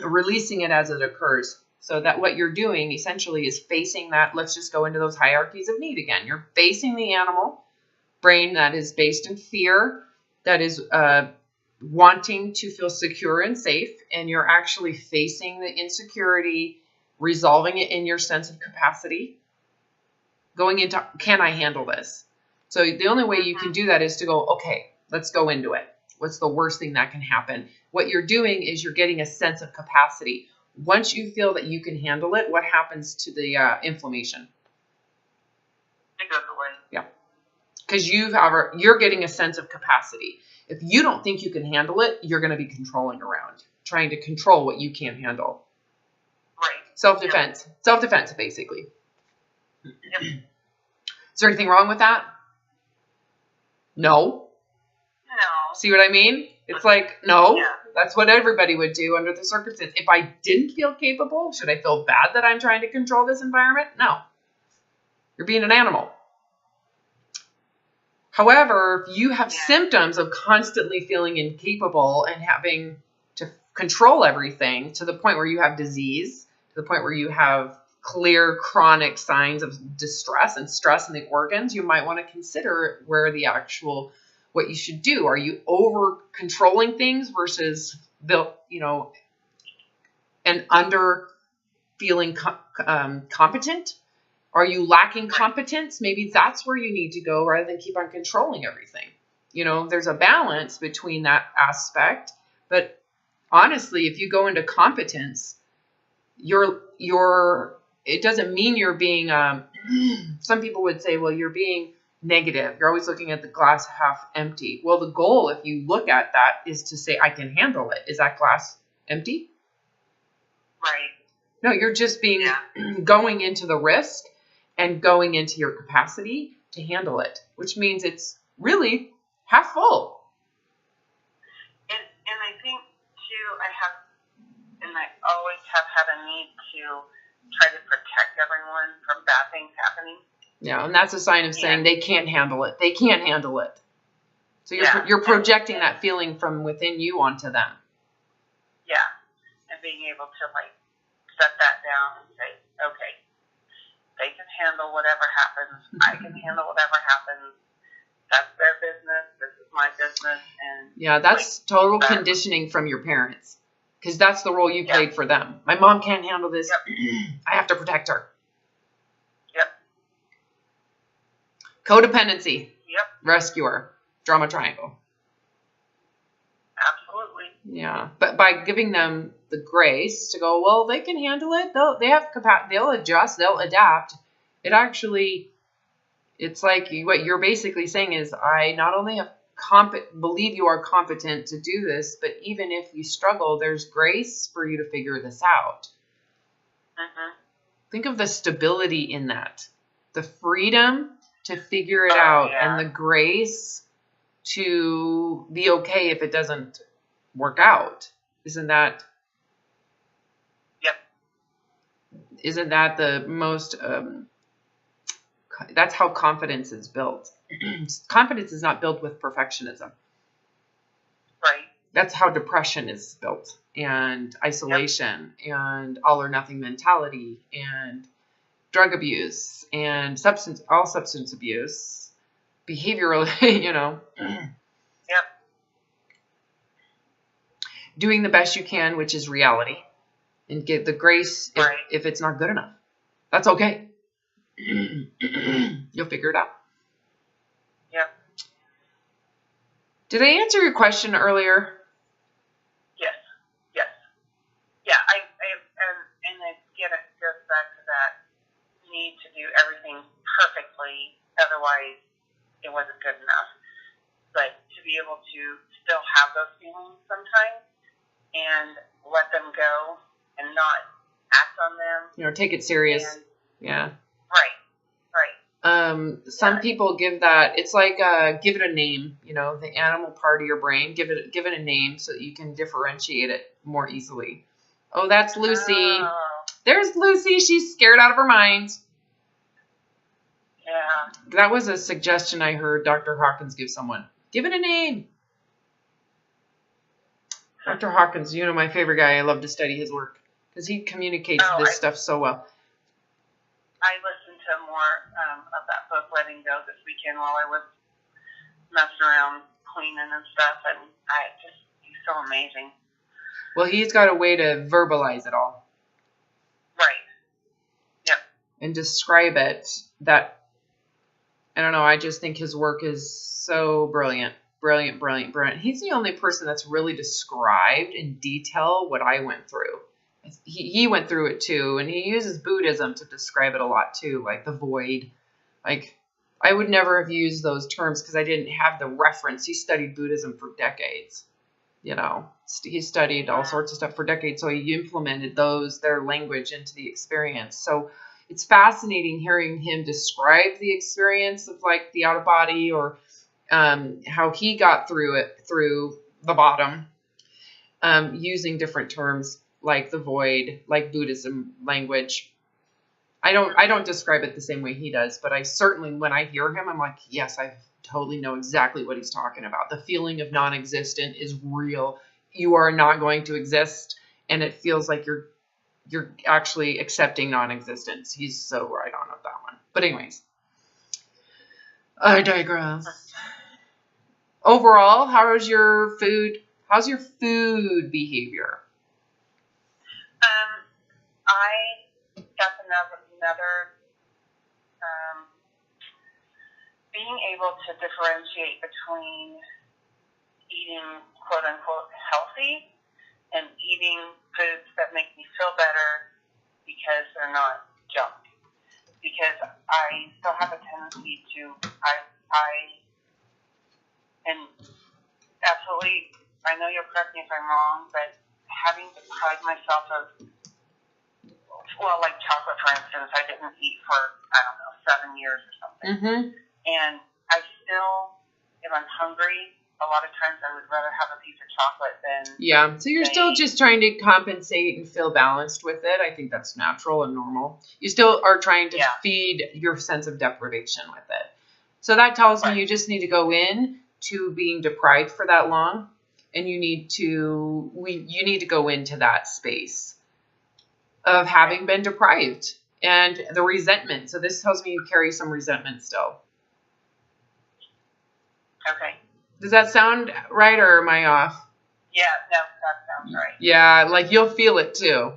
releasing it as it occurs. So that what you're doing essentially is facing that. Let's just go into those hierarchies of need again. You're facing the animal brain that is based in fear, that is wanting to feel secure and safe, and you're actually facing the insecurity, resolving it in your sense of capacity, going into, can I handle this? So the only way you can do that is to go, okay, let's go into it. What's the worst thing that can happen? What you're doing is you're getting a sense of capacity. Once you feel that you can handle it, what happens to the inflammation? It goes away. Yeah. Because you're getting a sense of capacity. If you don't think you can handle it, you're going to be controlling around, trying to control what you can't handle. Right. Self-defense. Yep. Self-defense, basically. Yep. Is there anything wrong with that? No. See what I mean? It's like, no, that's what everybody would do under the circumstances. If I didn't feel capable, should I feel bad that I'm trying to control this environment? No. You're being an animal. However, if you have symptoms of constantly feeling incapable and having to control everything to the point where you have disease, to the point where you have clear chronic signs of distress and stress in the organs, you might want to consider what you should do. Are you over controlling things versus and under feeling competent? Are you lacking competence? Maybe that's where you need to go rather than keep on controlling everything. There's a balance between that aspect, but honestly, if you go into competence, it doesn't mean you're being, some people would say, well, you're being negative. You're always looking at the glass half empty. Well, the goal, if you look at that, is to say, I can handle it. Is that glass empty? Right. No, you're just going into the risk and going into your capacity to handle it, which means it's really half full. And I think too, I always have had a need to try to protect everyone from bad things happening. Yeah, and that's a sign of saying they can't handle it. They can't handle it. So you're projecting that feeling from within you onto them. Yeah, and being able to like set that down and say, okay, they can handle whatever happens. I can handle whatever happens. That's their business. This is my business. And yeah, that's total conditioning from your parents, because that's the role you played for them. My mom can't handle this. Yep. I have to protect her. Yep. Codependency. Yep. Rescuer. Drama triangle. Absolutely. Yeah, but by giving them the grace to go, well, they can handle it. They have capacity. They'll adjust. They'll adapt. It actually, it's like what you're basically saying is, I not only have believe you are competent to do this, but even if you struggle, there's grace for you to figure this out. Mm-hmm. Think of the stability in that, the freedom to figure it out, and the grace to be okay if it doesn't work out. Isn't that the most, that's how confidence is built. Confidence is not built with perfectionism. Right. That's how depression is built, and isolation, and all or nothing mentality, and drug abuse, and substance abuse, behavioral, Yep. Doing the best you can, which is reality, and get the grace if it's not good enough. That's okay. You'll figure it out. Yep. Did I answer your question earlier? Yes. Yeah, and again, it goes back to that need to do everything perfectly, otherwise it wasn't good enough. But to be able to still have those feelings sometimes and let them go and not act on them. Take it serious. Yeah. Right. Some people give that, it's like, give it a name, the animal part of your brain, give it a name so that you can differentiate it more easily. Oh, that's Lucy. Oh. There's Lucy. She's scared out of her mind. Yeah. That was a suggestion I heard Dr. Hawkins give someone. Give it a name. Dr. Hawkins, my favorite guy. I love to study his work because he communicates this stuff so well. I listened to more of that book, Letting Go, this weekend while I was messing around cleaning and stuff, and he's so amazing. Well, he's got a way to verbalize it all. Right. Yep. And describe it. That, I don't know, I just think his work is so brilliant. Brilliant. He's the only person that's really described in detail what I went through. He went through it too, and he uses Buddhism to describe it a lot too, like the void. Like, I would never have used those terms because I didn't have the reference. He studied Buddhism for decades. He studied all sorts of stuff for decades, so he implemented their language into the experience. So it's fascinating hearing him describe the experience of like the out of body, or how he got through the bottom, using different terms like the void, like Buddhism language. I don't describe it the same way he does, but I certainly, when I hear him, I'm like, yes, I totally know exactly what he's talking about. The feeling of non-existent is real. You are not going to exist, and it feels like you're actually accepting non-existence. He's so right on with that one. But anyways, I digress. Overall, how's your food behavior? That's another being able to differentiate between eating quote unquote healthy and eating foods that make me feel better because they're not junk. Because I still have a tendency to, and absolutely, I know you'll correct me if I'm wrong, but having deprived myself of, well, like chocolate, for instance, I didn't eat for, 7 years or something. Mm-hmm. And I still, if I'm hungry, a lot of times I would rather have a piece of chocolate than... Yeah, so you're still just trying to compensate and feel balanced with it. I think that's natural and normal. You still are trying to feed your sense of deprivation with it. So that tells me you just need to go in to being deprived for that long, and you need to go into that space of having been deprived and the resentment. So this tells me you carry some resentment still. Okay. Does that sound right, or am I off? Yeah, no, that sounds right. Yeah, like you'll feel it too.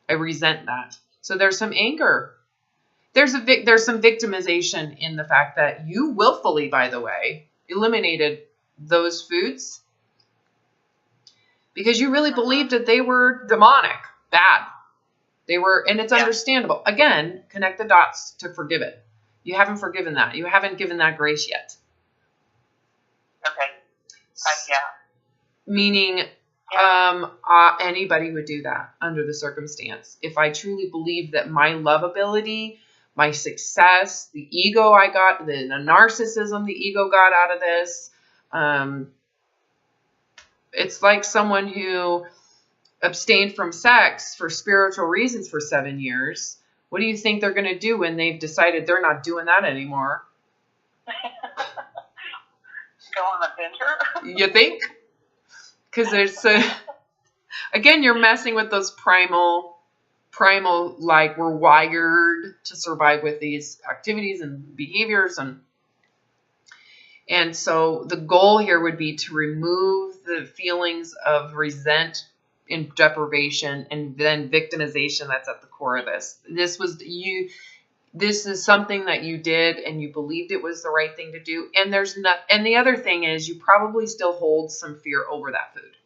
I resent that. So there's some anger. There's some victimization in the fact that you willfully, by the way, eliminated those foods because you really believed that they were demonic, bad. They were, and it's understandable. Again, connect the dots to forgive it. You haven't forgiven that. You haven't given that grace yet. Okay. Meaning, anybody would do that under the circumstance. If I truly believe that my lovability, my success, the ego I got, the narcissism the ego got out of this, it's like someone who abstained from sex for spiritual reasons for 7 years. What do you think they're going to do when they've decided they're not doing that anymore? Go on a bender? You think? Because there's again, you're messing with those primal, like we're wired to survive with these activities and behaviors, and so the goal here would be to remove the feelings of resent and deprivation and then victimization that's at the core of this. This is something that you did and you believed it was the right thing to do. And and the other thing is you probably still hold some fear over that food.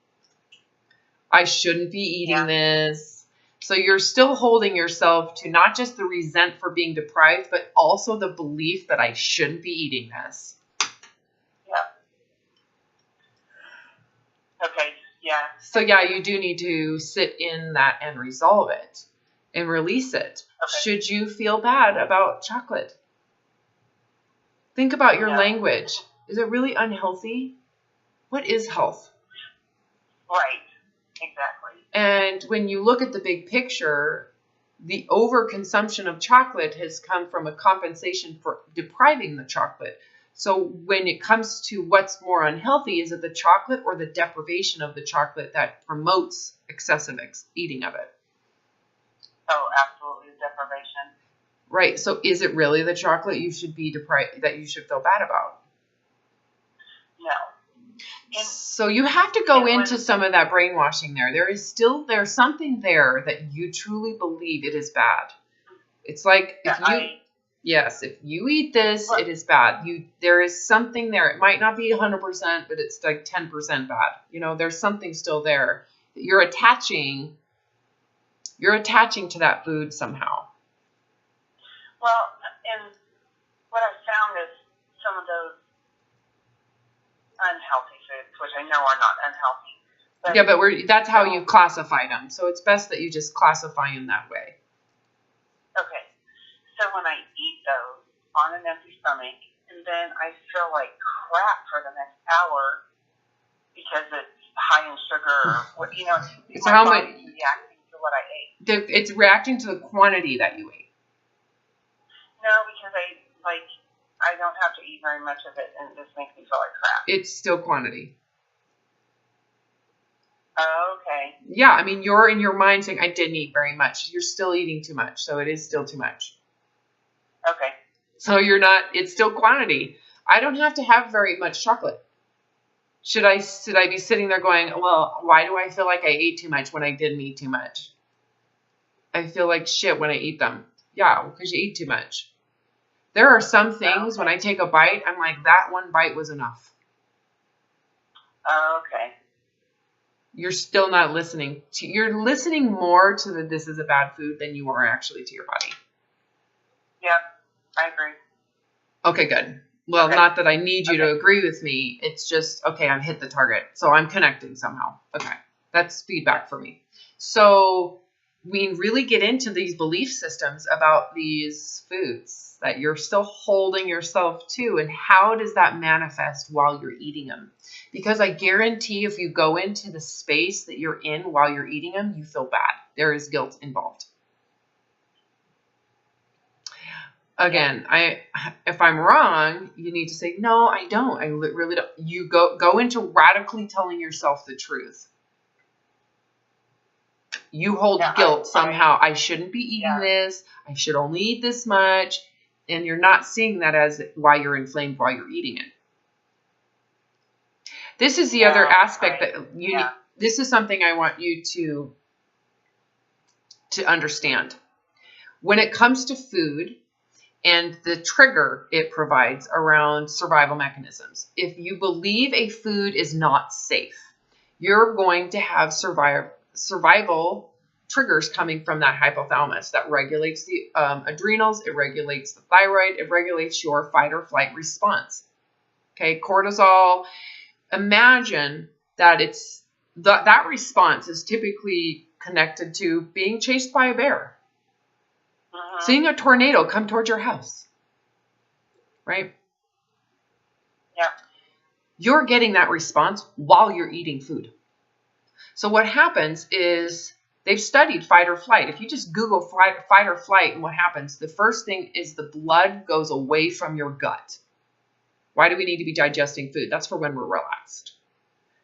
I shouldn't be eating this. So you're still holding yourself to not just the resent for being deprived, but also the belief that I shouldn't be eating this. Yeah. Okay. Yeah. So yeah, you do need to sit in that and resolve it and release it. Okay. Should you feel bad about chocolate? Think about your language. Is it really unhealthy? What is health? Right. Exactly. And when you look at the big picture, the overconsumption of chocolate has come from a compensation for depriving the chocolate. So when it comes to what's more unhealthy, is it the chocolate or the deprivation of the chocolate that promotes excessive eating of it? Oh, absolutely, deprivation. Right. So is it really the chocolate you should be deprived, that you should feel bad about? No. So you have to go into some of that brainwashing there. There's something there that you truly believe it is bad. It's like if you eat this, it is bad. There is something there. It might not be 100%, but it's like 10% bad. There's something still there that you're attaching to that food somehow. Well, and what I've found is some of those unhealthy foods, which I know are not unhealthy. But that's how you classified them. So it's best that you just classify them that way. Okay. So when I eat those on an empty stomach, and then I feel like crap for the next hour because it's high in sugar, or it's how much reacting to what I ate. It's reacting to the quantity that you ate. No, because I don't have to eat very much of it, and it just makes me feel like crap. It's still quantity. Oh, okay. Yeah, I mean, you're in your mind saying, I didn't eat very much. You're still eating too much, so it is still too much. Okay. So it's still quantity. I don't have to have very much chocolate. Should I be sitting there going, well, why do I feel like I ate too much when I didn't eat too much? I feel like shit when I eat them. Yeah, because you eat too much. There are some things when I take a bite, I'm like, that one bite was enough. Okay. You're still not listening. You're listening more to the this is a bad food than you are actually to your body. Yep, I agree. Okay, good. Well, not that I need you to agree with me. It's just, okay, I've hit the target. So I'm connecting somehow. Okay, that's feedback for me. So really get into these belief systems about these foods that you're still holding yourself to, and how does that manifest while you're eating them? Because I guarantee if you go into the space that you're in while you're eating them, you feel bad. There is guilt involved. Again, if I'm wrong, you need to say, no, I don't. I really don't. You go into radically telling yourself the truth. You hold guilt somehow. I shouldn't be eating this. I should only eat this much. And you're not seeing that as why you're inflamed while you're eating it. This is the other aspect that you need. This is something I want you to understand. When it comes to food and the trigger it provides around survival mechanisms, if you believe a food is not safe, you're going to have survival triggers coming from that hypothalamus that regulates the adrenals, it regulates the thyroid, it regulates your fight or flight response. Okay, cortisol. Imagine that that response is typically connected to being chased by a bear, seeing a tornado come towards your house, right? Yeah. You're getting that response while you're eating food. So what happens is they've studied fight or flight. If you just Google fight or flight and what happens, the first thing is the blood goes away from your gut. Why do we need to be digesting food? That's for when we're relaxed.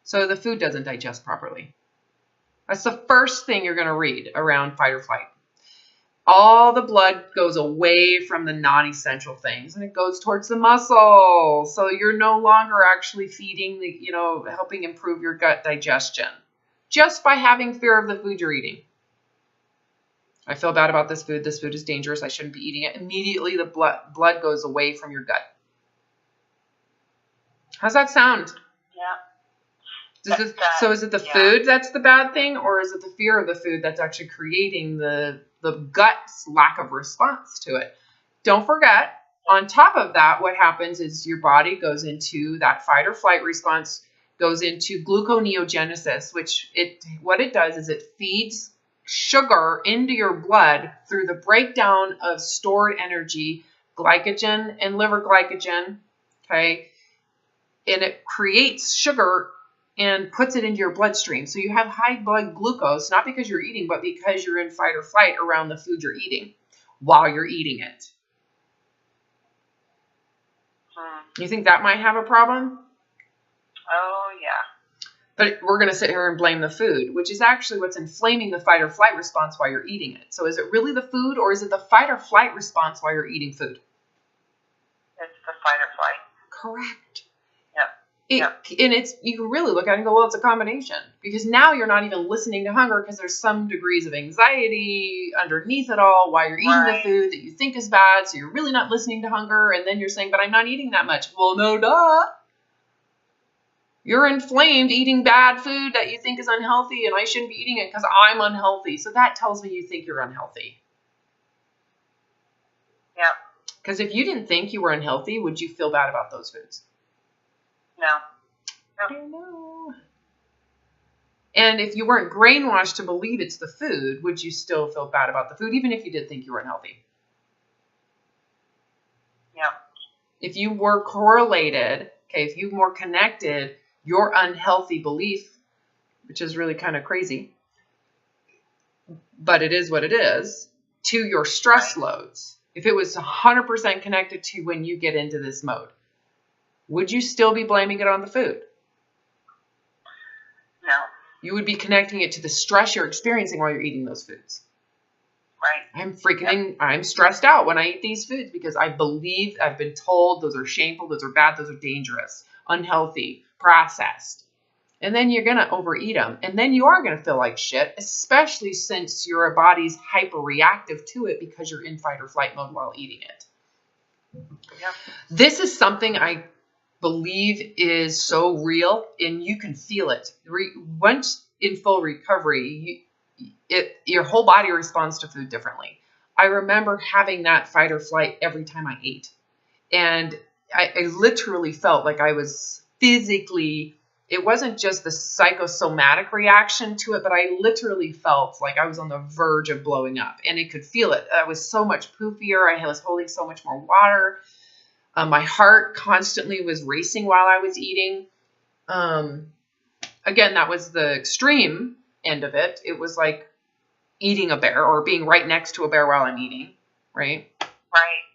So the food doesn't digest properly. That's the first thing you're going to read around fight or flight. All the blood goes away from the non-essential things and it goes towards the muscles. So you're no longer actually feeding helping improve your gut digestion just by having fear of the food you're eating. I feel bad about this food. This food is dangerous. I shouldn't be eating it. Immediately the blood goes away from your gut. How's that sound? Yeah. So is it the food that's the bad thing, or is it the fear of the food that's actually creating the gut's lack of response to it? Don't forget, on top of that, what happens is your body goes into that fight or flight response, goes into gluconeogenesis, which what it does is it feeds sugar into your blood through the breakdown of stored energy, glycogen and liver glycogen, okay? And it creates sugar and puts it into your bloodstream. So you have high blood glucose, not because you're eating, but because you're in fight or flight around the food you're eating while you're eating it. You think that might have a problem? Oh, yeah. But we're going to sit here and blame the food, which is actually what's inflaming the fight or flight response while you're eating it. So is it really the food, or is it the fight or flight response while you're eating food? It's the fight or flight. Correct. And you can really look at it and go, well, it's a combination, because now you're not even listening to hunger because there's some degrees of anxiety underneath it all while you're eating the food that you think is bad. So you're really not listening to hunger. And then you're saying, but I'm not eating that much. Well, no, duh. You're inflamed eating bad food that you think is unhealthy, and I shouldn't be eating it because I'm unhealthy. So that tells me you think you're unhealthy. Yeah. Because if you didn't think you were unhealthy, would you feel bad about those foods? No. I don't know. And if you weren't brainwashed to believe it's the food, would you still feel bad about the food, even if you did think you were unhealthy? Yeah. If you were correlated, if you more connected your unhealthy belief, which is really kind of crazy, but it is what it is, to your stress loads, if it was 100% connected to when you get into this mode, would you still be blaming it on the food? No. You would be connecting it to the stress you're experiencing while you're eating those foods. Right. I'm stressed out when I eat these foods because I've been told those are shameful, those are bad, those are dangerous, unhealthy, processed. And then you're going to overeat them. And then you are going to feel like shit, especially since your body's hyper-reactive to it because you're in fight or flight mode while eating it. Yep. This is something I believe is so real, and you can feel it. Once in full recovery, your whole body responds to food differently. I remember having that fight or flight every time I ate. And I literally felt like I was physically it wasn't just the psychosomatic reaction to it, but I literally felt like I was on the verge of blowing up, and it could feel it. I was so much poofier. I was holding so much more water. My heart constantly was racing while I was eating. Again, that was the extreme end of it. It was like eating a bear or being right next to a bear while I'm eating, right? Right.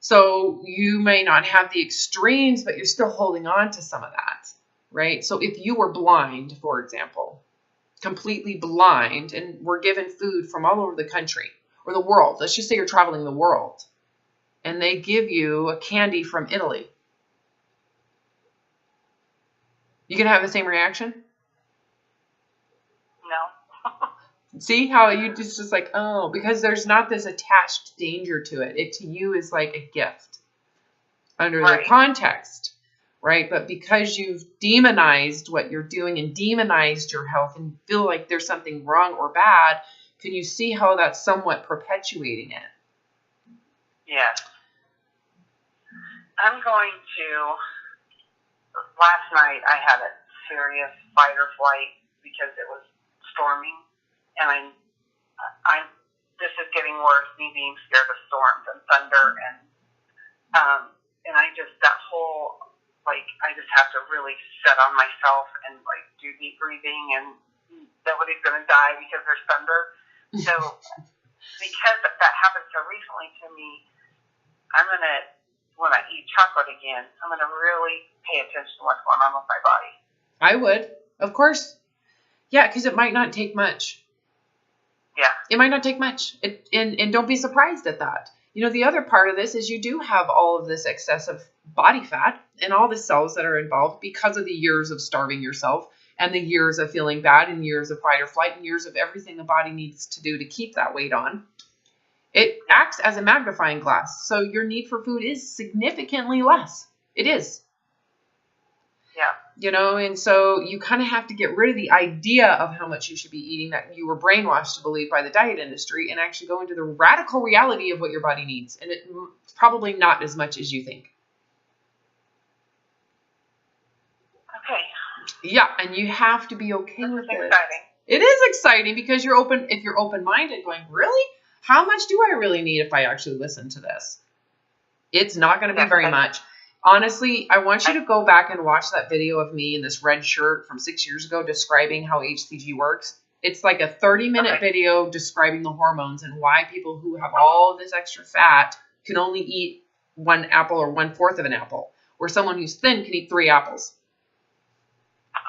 So you may not have the extremes, but you're still holding on to some of that, right? So if you were blind, for example, completely blind, and were given food from all over the country or the world, let's just say you're traveling the world, and they give you a candy from Italy, you can have the same reaction? No. See how you just like, oh, because there's not this attached danger to it. It to you is like a gift under the context, right? But because you've demonized what you're doing and demonized your health and feel like there's something wrong or bad, can you see how that's somewhat perpetuating it? Yes. I'm going to, last night I had a serious fight or flight because it was storming, and this is getting worse, me being scared of storms and thunder, and I just, that whole, like, I just have to really set on myself and, like, do deep breathing, and nobody's going to die because there's thunder. So, because that happened so recently to me, I'm going to, when I eat chocolate again, I'm going to really pay attention to what's going on with my body. I would, of course. Yeah, because it might not take much. Yeah. It might not take much. And don't be surprised at that. You know, the other part of this is you do have all of this excessive body fat and all the cells that are involved because of the years of starving yourself and the years of feeling bad and years of fight or flight and years of everything the body needs to do to keep that weight on. It acts as a magnifying glass. So your need for food is significantly less. It is. Yeah. You know, and so you kind of have to get rid of the idea of how much you should be eating that you were brainwashed to believe by the diet industry and actually go into the radical reality of what your body needs. And it's probably not as much as you think. Okay. Yeah, and you have to be okay with it. Exciting. It is exciting because you're open. If you're open-minded, going, really? How much do I really need if I actually listen to this? It's not going to be very much. Honestly, I want you to go back and watch that video of me in this red shirt from 6 years ago describing how HCG works. It's like a 30-minute video describing the hormones and why people who have all of this extra fat can only eat 1 apple or 1/4 of an apple, or someone who's thin can eat 3 apples.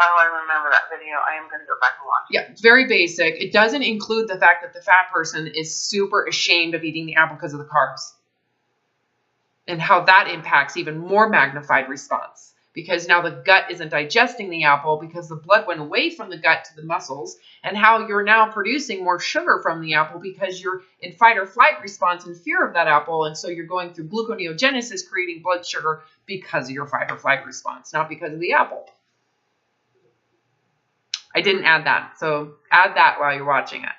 Oh, I remember that video. I am going to go back and watch it. Yeah, it's very basic. It doesn't include the fact that the fat person is super ashamed of eating the apple because of the carbs. And how that impacts even more magnified response. Because now the gut isn't digesting the apple because the blood went away from the gut to the muscles. And how you're now producing more sugar from the apple because you're in fight or flight response and fear of that apple. And so you're going through gluconeogenesis, creating blood sugar because of your fight or flight response, not because of the apple. I didn't add that. So add that while you're watching it.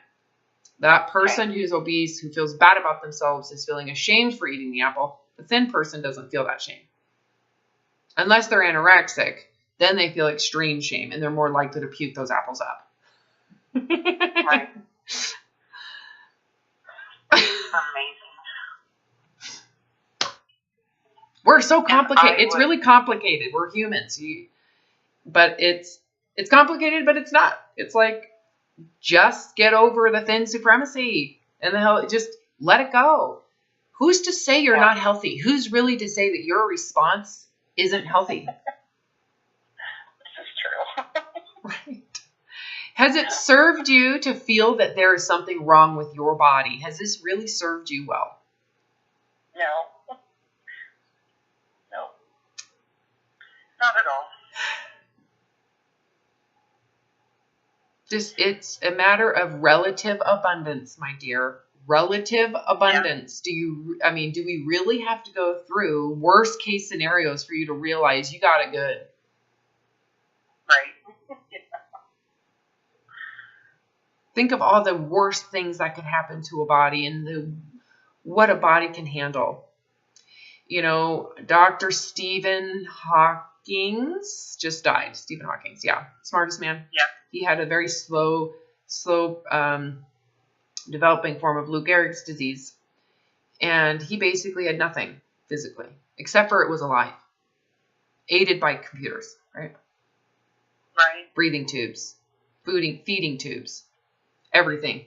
That person who's obese, who feels bad about themselves, is feeling ashamed for eating the apple. The thin person doesn't feel that shame. Unless they're anorexic, then they feel extreme shame, and they're more likely to puke those apples up. Right. Amazing. We're so complicated. It's really complicated. We're humans. But it's complicated, but it's not. It's like, just get over the thin supremacy and the hell, just let it go. Who's to say you're not healthy? Who's really to say that your response isn't healthy? This is true. Right. Has it served you to feel that there is something wrong with your body? Has this really served you well? No. No. Not at all. It's a matter of relative abundance, my dear. Relative abundance. Do we really have to go through worst case scenarios for you to realize you got it good? Right. Think of all the worst things that could happen to a body and what a body can handle. You know, Dr. Stephen Hawking, Hawking's just died. Stephen Hawking's, yeah. Smartest man. Yeah. He had a very slow developing form of Lou Gehrig's disease. And he basically had nothing physically, except for it was alive. Aided by computers, right? Right. Breathing tubes, feeding tubes, everything.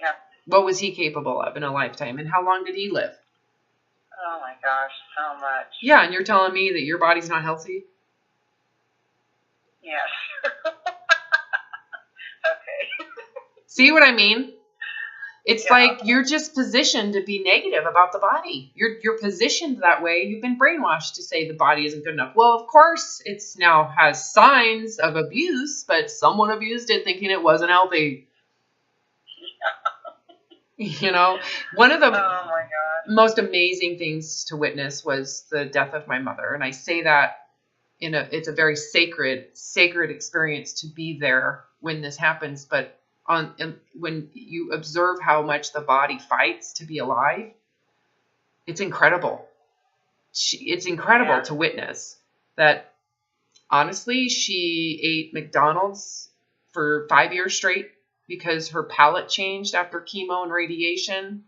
Yeah. What was he capable of in a lifetime? And how long did he live? Oh my gosh, so much. Yeah, and you're telling me that your body's not healthy? Yes. Okay. See what I mean? It's Yeah. like you're just positioned to be negative about the body. You're positioned that way. You've been brainwashed to say the body isn't good enough. Well, of course, it's now has signs of abuse, but someone abused it thinking it wasn't healthy. You know, one of the Oh my God. most amazing things to witness was the death of my mother, and I say that it's a very sacred experience to be there when this happens, but when you observe how much the body fights to be alive, it's incredible. It's incredible to witness that. Honestly, she ate McDonald's for 5 years straight because her palate changed after chemo and radiation.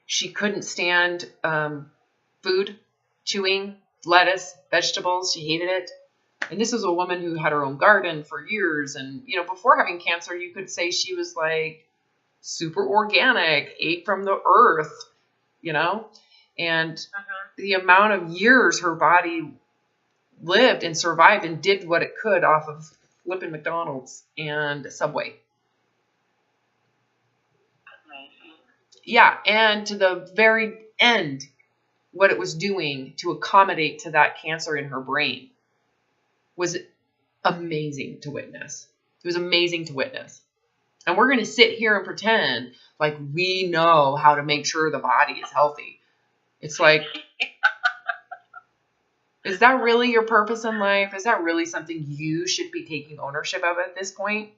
She couldn't stand food, chewing, lettuce, vegetables. She hated it. And this was a woman who had her own garden for years. And, before having cancer, you could say she was like super organic, ate from the earth, and the amount of years her body lived and survived and did what it could off of flipping McDonald's and Subway. Amazing. Yeah, and to the very end, what it was doing to accommodate to that cancer in her brain was amazing to witness. It was amazing to witness. And we're going to sit here and pretend like we know how to make sure the body is healthy. It's like, is that really your purpose in life? Is that really something you should be taking ownership of at this point?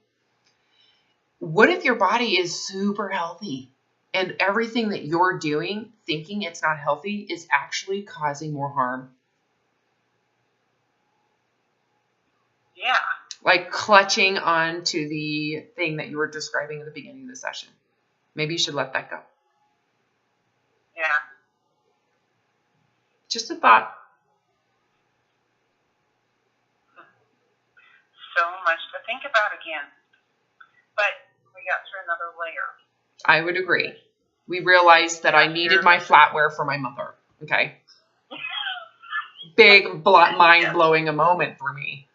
What if your body is super healthy and everything that you're doing, thinking it's not healthy, is actually causing more harm? Yeah. Like clutching onto the thing that you were describing at the beginning of the session. Maybe you should let that go. Yeah. Just a thought. So much to think about again. But we got through another layer. I would agree. We realized that I needed my flatware for my mother. Okay. Big, mind-blowing moment for me.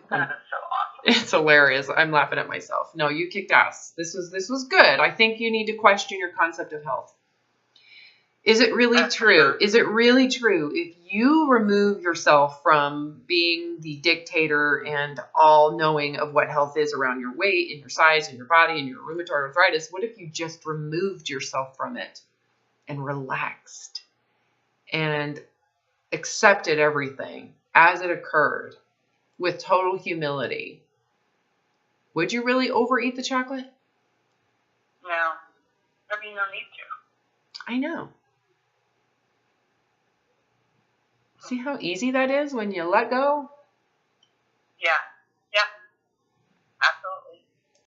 That is so awesome. It's hilarious. I'm laughing at myself. No, you kicked ass. This was good. I think you need to question your concept of health. Is it really true? Is it really true? If you remove yourself from being the dictator and all knowing of what health is around your weight and your size and your body and your rheumatoid arthritis, what if you just removed yourself from it and relaxed and accepted everything as it occurred with total humility? Would you really overeat the chocolate? No. There'd be no need to. I know. See how easy that is when you let go?